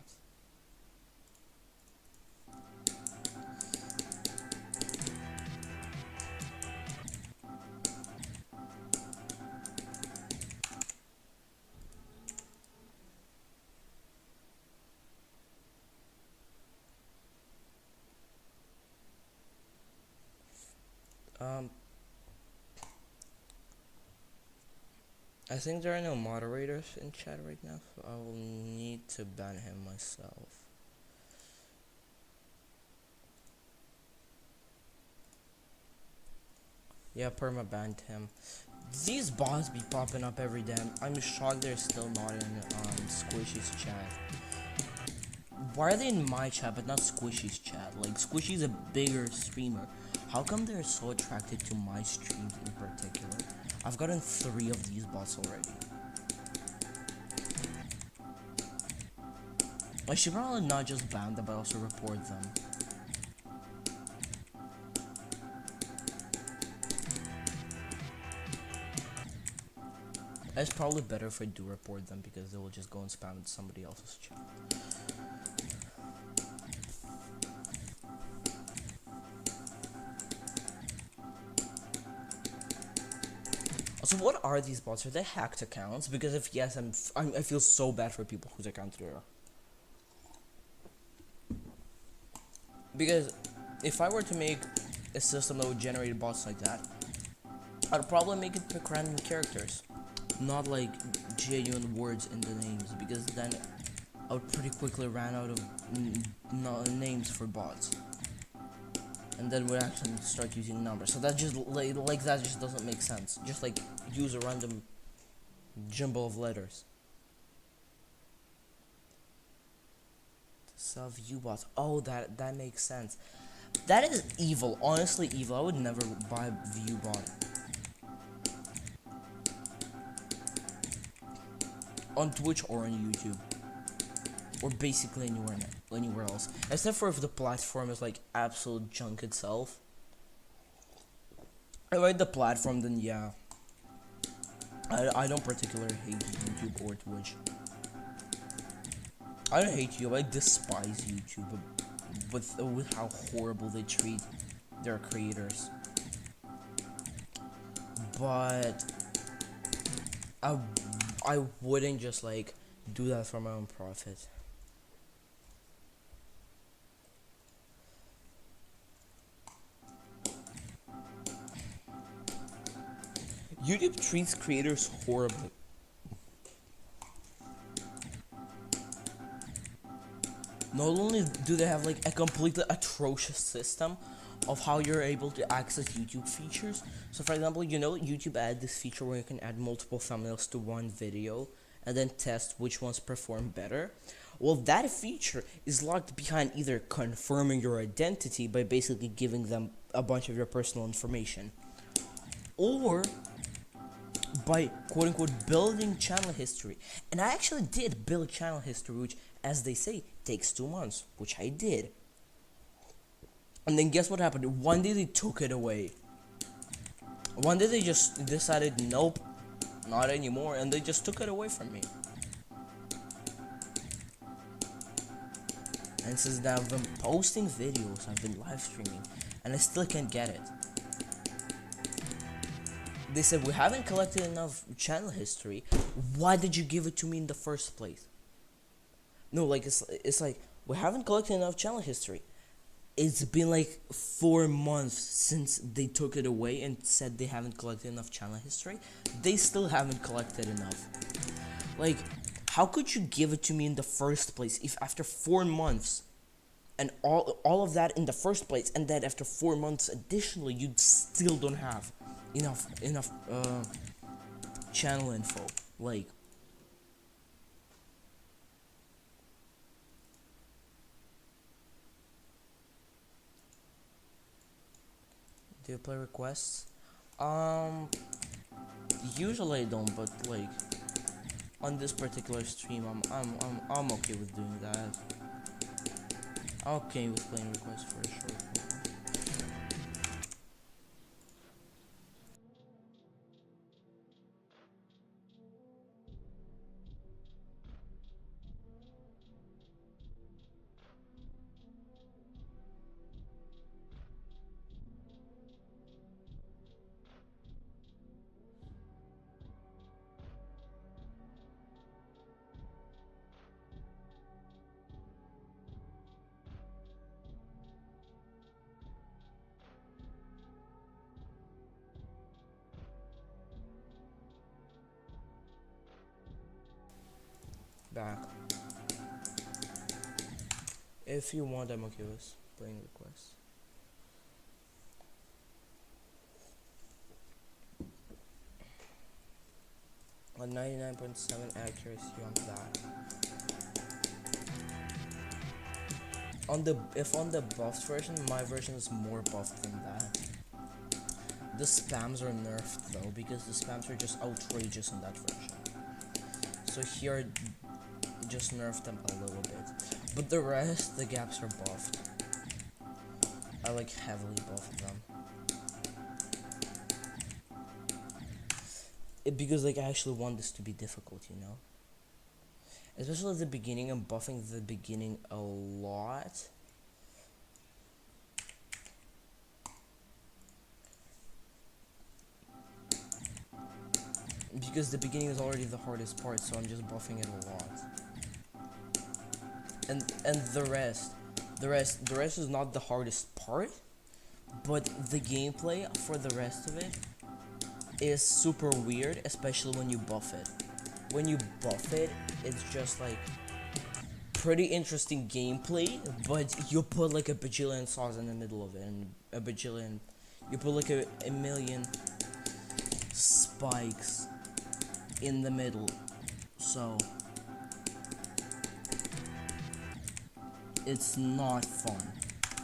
I think there are no moderators in chat right now, so I will need to ban him myself. Yeah, perma banned him. These bots be popping up every damn. I'm shocked they're still not in Squishy's chat. Why are they in my chat but not Squishy's chat? Like, Squishy's a bigger streamer. How come they're so attracted to my streams in particular? I've gotten 3 of these bots already. I should probably not just ban them, but also report them. It's probably better if I do report them because they will just go and spam into somebody else's chat. So what are these bots? Are they hacked accounts? Because if yes, I feel so bad for people whose accounts they are. Because if I were to make a system that would generate bots like that, I'd probably make it pick random characters, not like genuine words in the names, because then I would pretty quickly run out of names for bots, and then we'd actually start using numbers. So that just like that just doesn't make sense. Just like use a random jumble of letters. View bots. Oh, that makes sense. That is evil. Honestly, evil. I would never buy view bot on Twitch or on YouTube, or basically anywhere else, except for if the platform is like absolute junk itself. If I like the platform, then yeah. I don't particularly hate YouTube or Twitch. I don't hate YouTube, I despise YouTube with how horrible they treat their creators. But I wouldn't just like do that for my own profit. YouTube treats creators horribly. Not only do they have like a completely atrocious system of how you're able to access YouTube features. So for example, you know YouTube added this feature where you can add multiple thumbnails to one video and then test which ones perform better. Well, that feature is locked behind either confirming your identity by basically giving them a bunch of your personal information, or by quote-unquote building channel history. And I actually did build channel history, which, as they say, takes 2 months, which I did. And then guess what happened? One day they took it away. One day they just decided, nope, not anymore, and they just took it away from me. And since then I've been posting videos, I've been live streaming, and I still can't get it. They said, we haven't collected enough channel history. Why did you give it to me in the first place? No, like, it's like, we haven't collected enough channel history. It's been like 4 months since they took it away and said they haven't collected enough channel history. They still haven't collected enough. Like, how could you give it to me in the first place if after 4 months and all of that in the first place, and then after 4 months additionally you still don't have enough channel info? Like, do you play requests? Usually I don't, but like on this particular stream, I'm okay with doing that. I'm okay with playing requests for sure. Back. If you want, I'm okay with playing requests. A 99.7 accuracy on that. on the buffed version, my version is more buffed than that. The spams are nerfed though, because the spams are just outrageous in that version. So here, just nerfed them a little bit. But the rest, the gaps are buffed. I like heavily buffed them. Because like I actually want this to be difficult, you know? Especially at the beginning, I'm buffing the beginning a lot. Because the beginning is already the hardest part, so I'm just buffing it a lot. And the rest is not the hardest part, but the gameplay for the rest of it is super weird, especially when you buff it. When you buff it, it's just like pretty interesting gameplay, but you put like a bajillion saws in the middle of it, and you put like a million spikes in the middle, so it's not fun.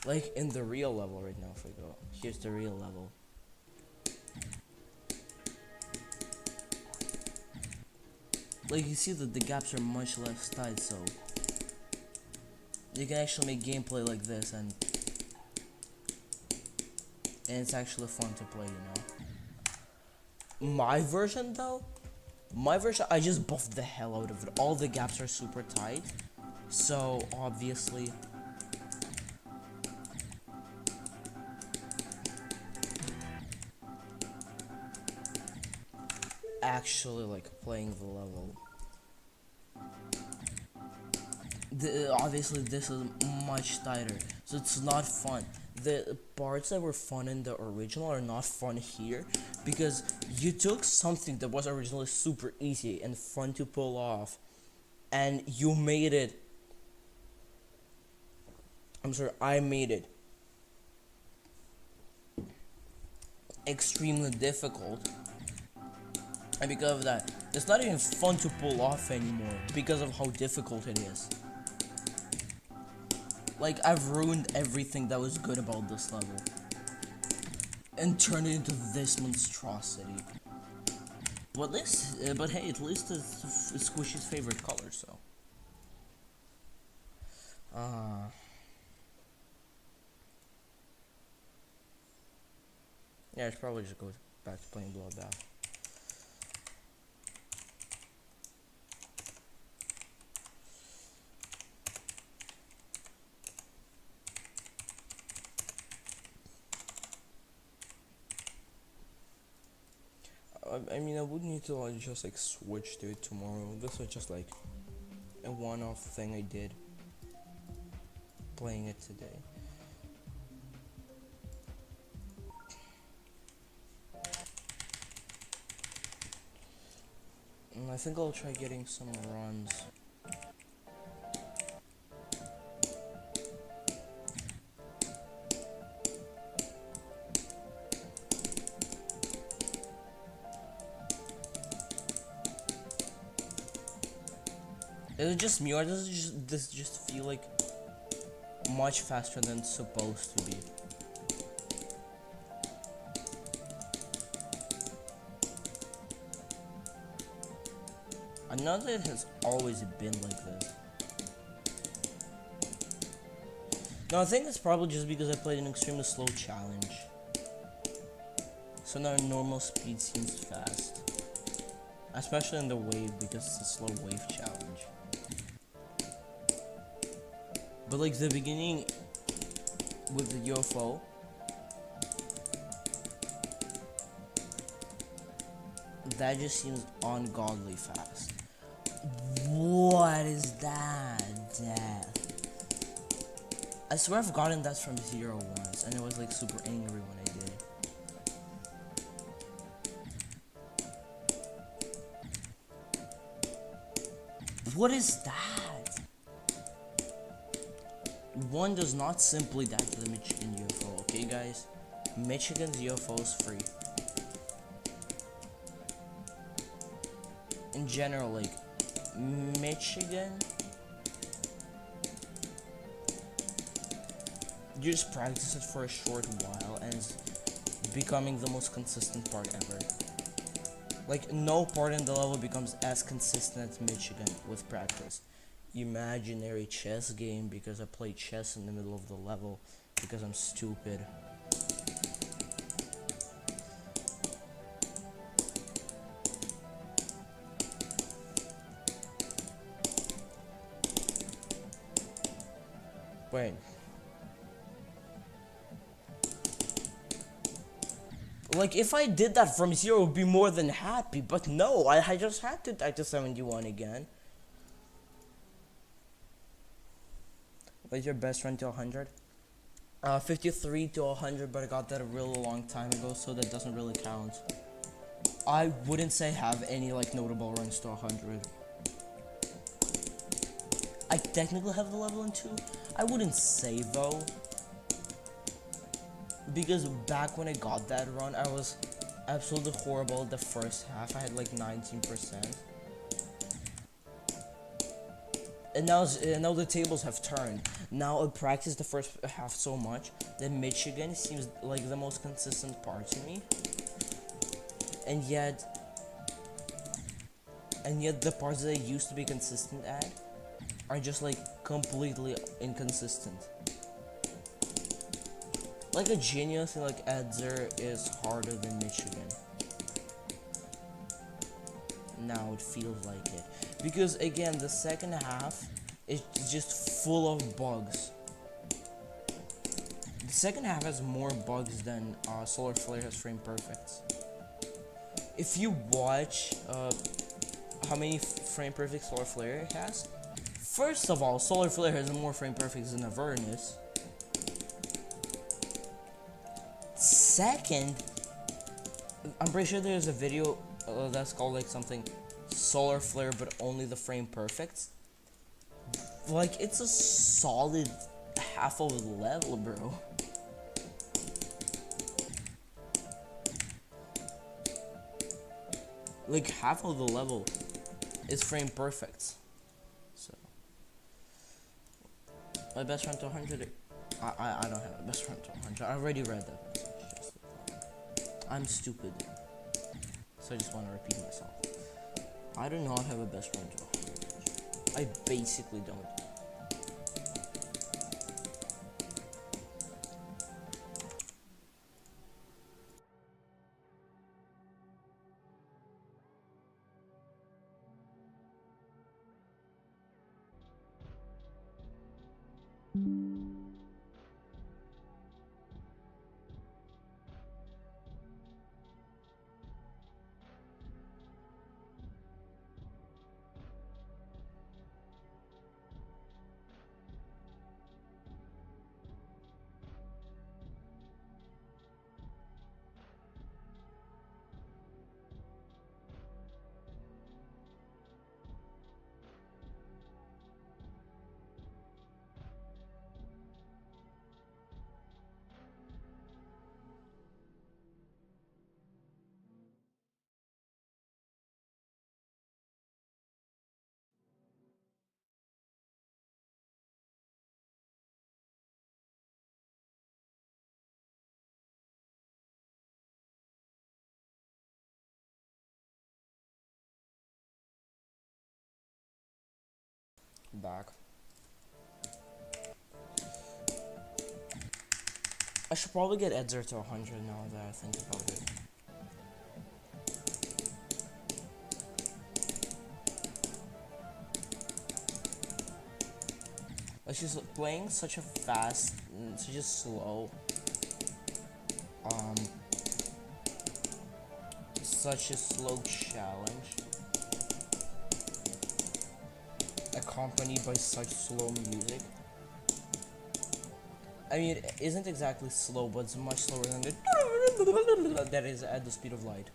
Like in the real level right now, if we go, here's the real level. Like you see that the gaps are much less tight, so you can actually make gameplay like this, and it's actually fun to play, you know. My version though, I just buffed the hell out of it. All the gaps are super tight, so obviously actually like playing the level. Obviously this is much tighter, so it's not fun. The parts that were fun in the original are not fun here, because you took something that was originally super easy and fun to pull off, and you made it, I made it extremely difficult. And because of that, it's not even fun to pull off anymore because of how difficult it is. Like, I've ruined everything that was good about this level and turned it into this monstrosity. But hey, at least it's Squishy's favorite color, so. Yeah, I should probably just go back to playing BLOODBATH. I mean, I would need to like just like switch to it tomorrow. This was just like a one-off thing I did, playing it today. And I think I'll try getting some runs. Is it just me, or does this just feel like much faster than it's supposed to be? I know that it has always been like this. No, I think it's probably just because I played an extremely slow challenge. So now normal speed seems fast. Especially in the wave, because it's a slow wave challenge. But like the beginning with the UFO, that just seems ungodly fast. What is that? Death. I swear I've gotten that from 0 once, and I was like super angry when I did. What is that? One does not simply die to the Michigan UFO, okay guys? Michigan's UFO is free. In general, like, Michigan You just practice it for a short while and it's becoming the most consistent part ever. Like, no part in the level becomes as consistent as Michigan with practice. Imaginary chess game because I play chess in the middle of the level because I'm stupid. Wait. Like, if I did that from 0, I would be more than happy, but no, I just had to die to 71 again. What's your best run to 100? 53 to 100, but I got that a really long time ago, so that doesn't really count. I wouldn't say have any, like, notable runs to 100. I technically have the level in 2. I wouldn't say, though. Because back when I got that run, I was absolutely horrible at the first half. I had like 19%. And now the tables have turned. Now I practice the first half so much that Michigan seems like the most consistent part to me. And yet the parts that I used to be consistent at are just like completely inconsistent. Like a genius thing like Edzer is harder than Michigan. Now it feels like it. Because again, the second half is just full of bugs. The second half has more bugs than Solar Flare has frame perfects. If you watch how many frame perfects Solar Flare has, first of all, Solar Flare has more frame perfects than Avernus. Second, I'm pretty sure there's a video that's called like something Solar Flare but only the frame perfects. Like, it's a solid half of the level, bro. Like, half of the level is frame perfects. So my best run to 100, I don't have a best run to 100. I already read that message. I'm stupid, so I just want to repeat myself. I do not have a best run to 100. I basically don't. Back. I should probably get Edzer to 100 now that I think about it. Like, she's playing such a fast, such a slow, such a slow challenge, accompanied by such slow music. I mean, it isn't exactly slow, but it's much slower than the that is at the speed of light.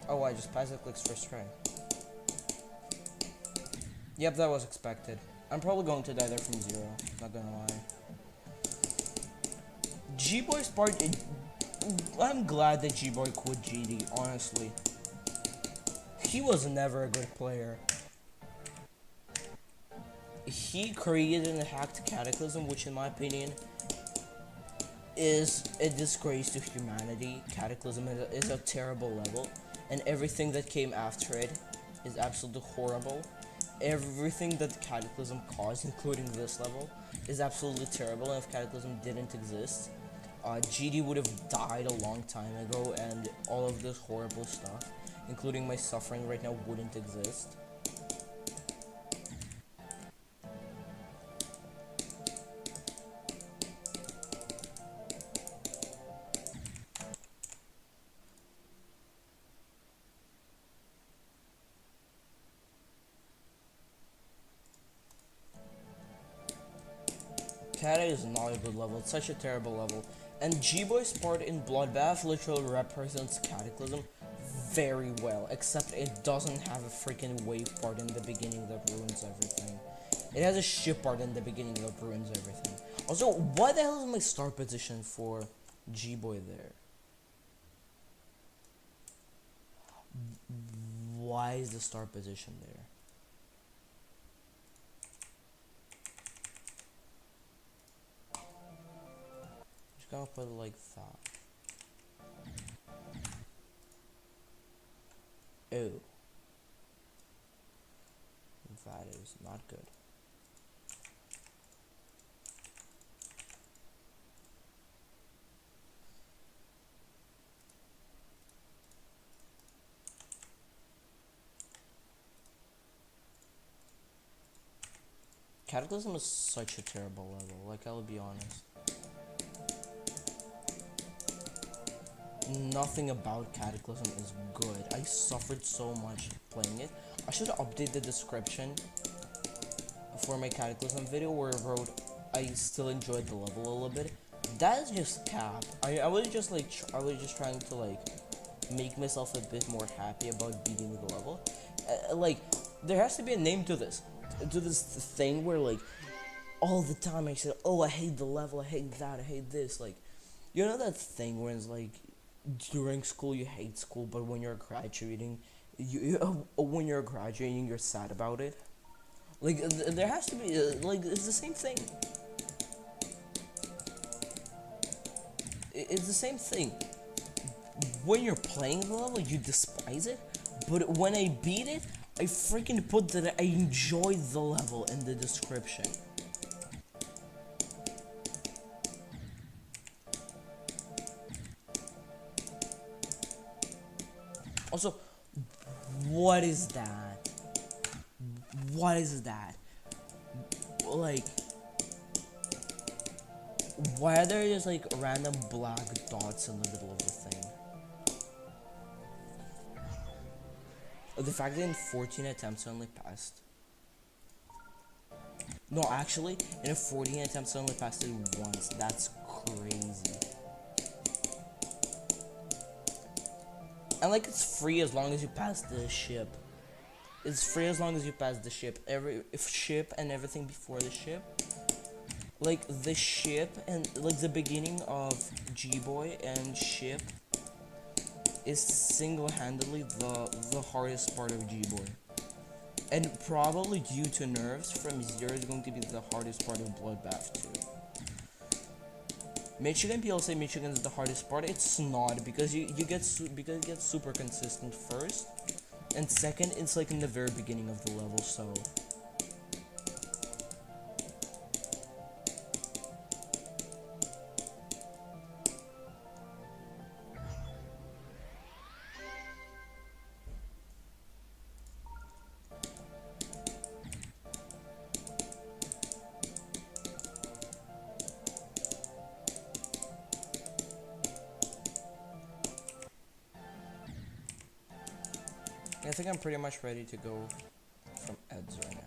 Oh, I just passive clicks first try. Yep, that was expected. I'm probably going to die there from 0, not gonna lie. G-Boy's part, I'm glad that G-Boy quit GD, honestly. He was never a good player. He created and hacked Cataclysm, which in my opinion is a disgrace to humanity. Cataclysm is a terrible level, and everything that came after it is absolutely horrible. Everything that Cataclysm caused, including this level, is absolutely terrible, and if Cataclysm didn't exist, GD would have died a long time ago, and all of this horrible stuff, including my suffering right now, wouldn't exist. Kata is not a good level, it's such a terrible level. And G-Boy's part in Bloodbath literally represents Cataclysm very well, except it doesn't have a freaking wave part in the beginning that ruins everything. It has a ship part in the beginning that ruins everything. Also, why the hell is my start position for G-Boy there? Why is the start position there? Gonna put it like that. Oh, that is not good. Cataclysm is such a terrible level, like I'll be honest. Nothing about Cataclysm is good. I suffered so much playing it. I should update the description for my Cataclysm video where I wrote I still enjoyed the level a little bit. That is just cap. I was just like I was just trying to like make myself a bit more happy about beating the level. Like there has to be a name to this thing where like all the time I said, oh, I hate the level, I hate that, I hate this. Like, you know that thing where it's like during school you hate school, but when you're graduating, when you're graduating you're sad about it. Like there has to be like it's the same thing. It's the same thing. When you're playing the level, you despise it, but when I beat it, I freaking put that I enjoyed the level in the description. Also, what is that? What is that? Like, why are there just like random black dots in the middle of the thing? The fact that in 14 attempts I only passed. No, actually, in 14 attempts I only passed it once. That's crazy. And like it's free as long as you pass the ship. It's free as long as you pass the ship. Ship and everything before the ship. Like the ship and like the beginning of G-Boy and ship is single-handedly the hardest part of G-Boy. And probably due to nerfs from 0 is going to be the hardest part of Bloodbath too. Michigan, people say Michigan is the hardest part. It's not, because you get super consistent first, and second, it's like in the very beginning of the level. So I think I'm pretty much ready to go from Eds right now.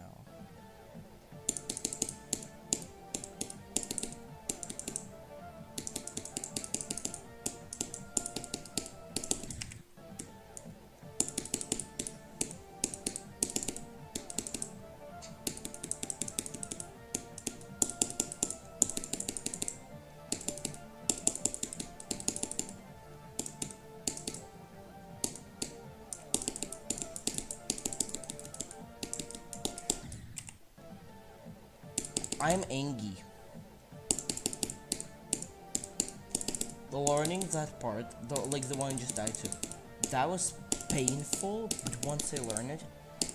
I'm angry. The learning that part, like the one I just died to, that was painful, but once I learned it,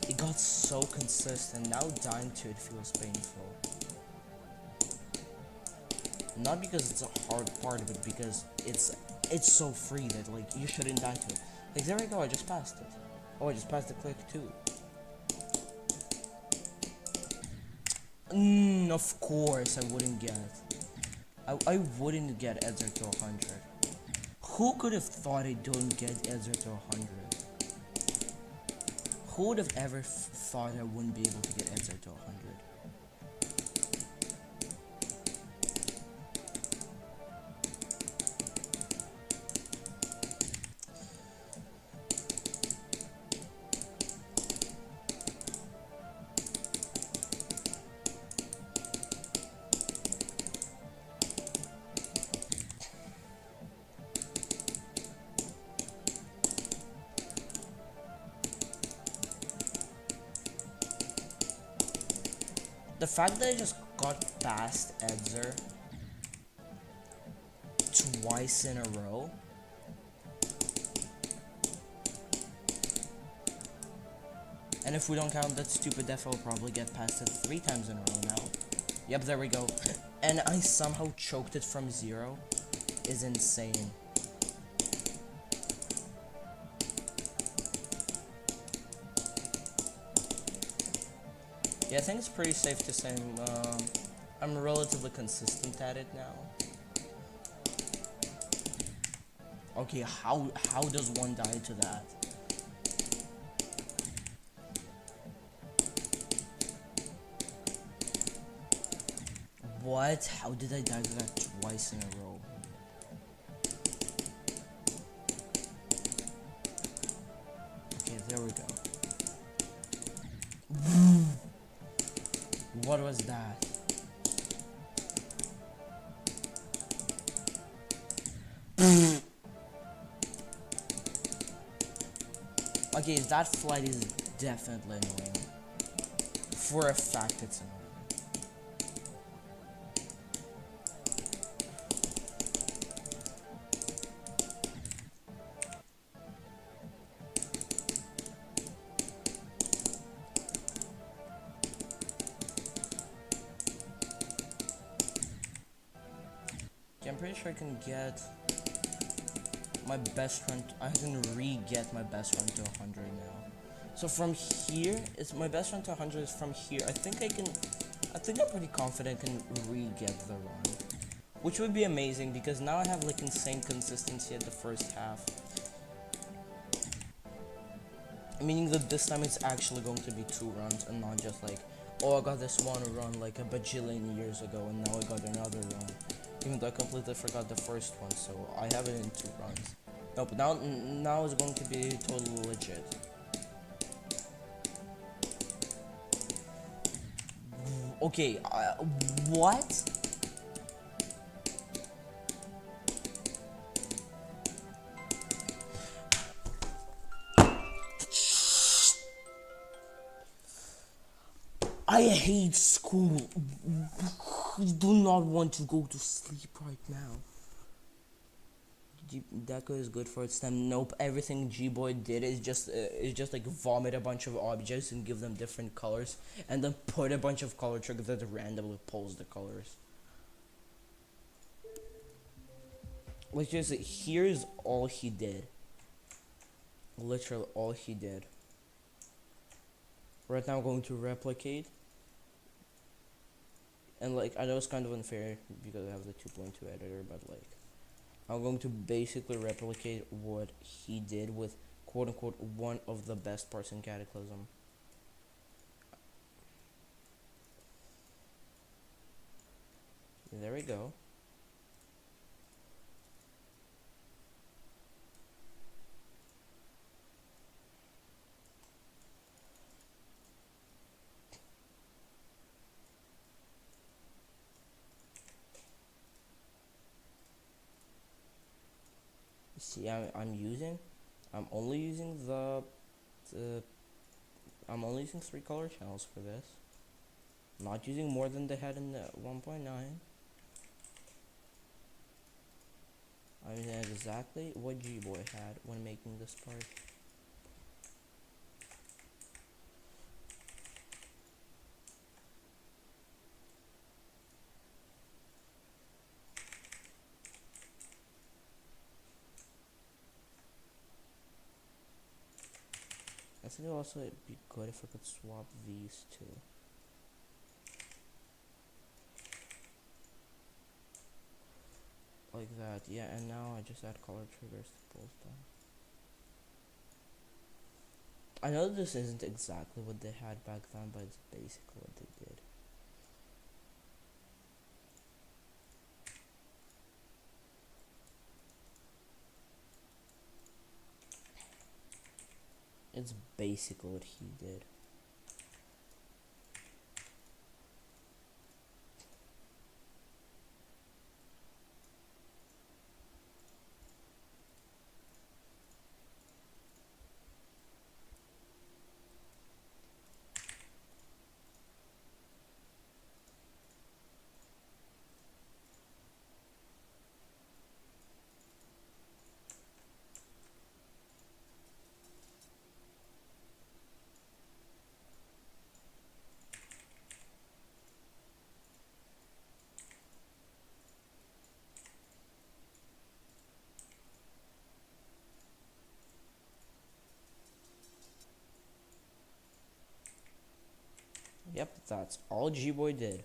it got so consistent. Now dying to it feels painful. Not because it's a hard part, but because it's so free that like you shouldn't die to it. Like there we go, I just passed it. Oh, I just passed the click too. Of course I wouldn't get it. I wouldn't get Edzer to 100. Who could have thought I don't get Edzer to 100? Who would have ever thought I wouldn't be able to get Edzer to 100? The fact that I just got past Edzer twice in a row. And if we don't count that stupid death, I'll probably get past it 3 times in a row now. Yep, there we go. And I somehow choked it from 0. Is insane. Yeah, I think it's pretty safe to say I'm relatively consistent at it now. Okay, how does one die to that? What? How did I die to that twice in a row? Okay, there we go. What was that? Okay, that flight is definitely annoying. For a fact, it's annoying. Okay, I'm pretty sure I can get my best run. I can re-get my best run to 100 now. So from here, it's my best run to 100 is from here. I think I'm pretty confident I can re-get the run, which would be amazing because now I have like insane consistency at the first half. Meaning that this time it's actually going to be 2 runs and not just like, oh, I got this one run like a bajillion years ago and now I got another run. Even though I completely forgot the first one, so I have it in 2 runs. Nope, now it's going to be totally legit. Okay, what? I hate school. I do not want to go to sleep right now. Deco is good for its time. Nope, everything G-Boy did is just like vomit a bunch of objects and give them different colors, and then put a bunch of color triggers that randomly pulls the colors. Like just here's all he did. Literally all he did. Right now I'm going to replicate. And like I know it's kind of unfair because I have the 2.2 editor, but like I'm going to basically replicate what he did with quote unquote one of the best parts in Cataclysm. There we go. See, I'm only using I'm only using 3 color channels for this. Not using more than they had in the 1.9. I mean, exactly what G-Boy had when making this part. I think it would also be good if I could swap these two. Like that, yeah, and now I just add color triggers to both them. I know this isn't exactly what they had back then, but it's basically what they did. It's basically what he did. Yep, that's all G-Boy did.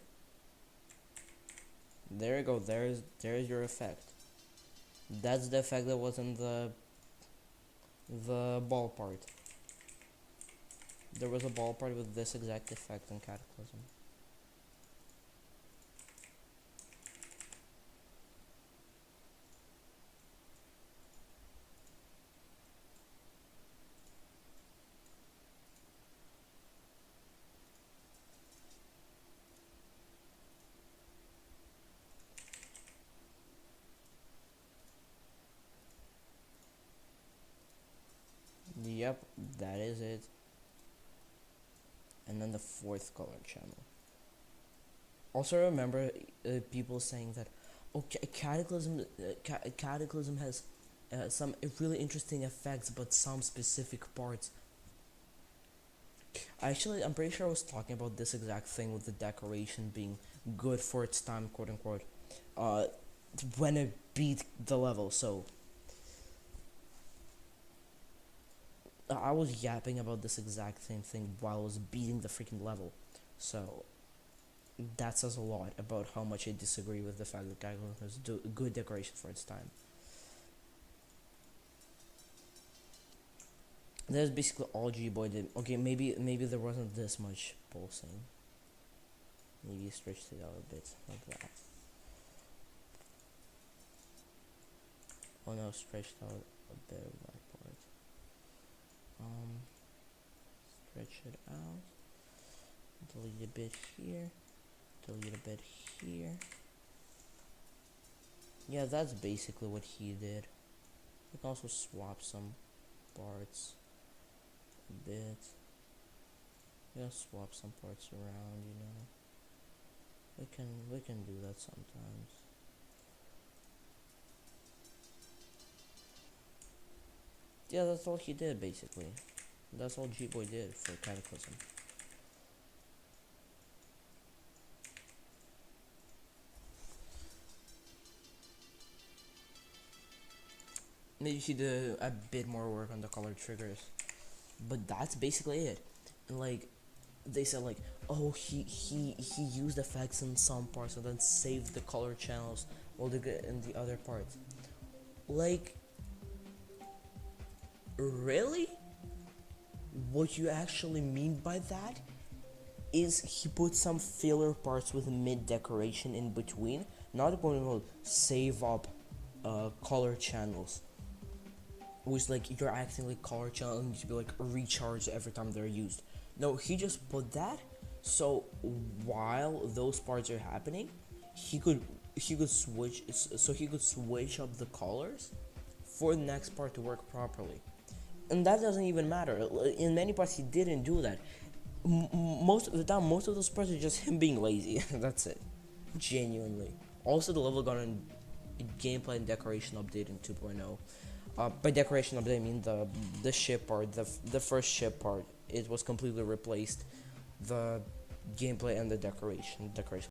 There you go, there's your effect. That's the effect that was in the ball part. There was a ball part with this exact effect in Cataclysm. Yep, that is it. And then the fourth color channel. Also remember people saying that, oh, Cataclysm has some really interesting effects, but some specific parts. Actually, I'm pretty sure I was talking about this exact thing with the decoration being good for its time, quote unquote, when it beat the level. So I was yapping about this exact same thing while I was beating the freaking level. So that says a lot about how much I disagree with the fact that Cataclysm has good decoration for its time. That's basically all G-Boy did. Okay, maybe there wasn't this much pulsing. Maybe stretched it out a bit, like that. Oh no, stretched out a bit of that part. Stretch it out. Delete a bit here. Delete a bit here. Yeah, that's basically what he did. We can also swap some parts a bit. Yeah, swap some parts around, you know. We can do that sometimes. Yeah, that's all he did basically. That's all G-Boy did for Cataclysm. Maybe he did a bit more work on the color triggers, but that's basically it. And like they said, like, oh, he used effects in some parts and then saved the color channels while they get in the other parts. Like, really? What you actually mean by that is he put some filler parts with mid decoration in between, not going to save up color channels, which like you're acting like color channels need to be like recharged every time they're used. No, he just put that so while those parts are happening, he could switch up the colors for the next part to work properly. And that doesn't even matter. In many parts he didn't do that. most of the time, most of those parts are just him being lazy. That's it. Genuinely. Also, the level got a gameplay and decoration update in 2.0. By decoration update, I mean the ship part, the first ship part. It was completely replaced. The gameplay and the decoration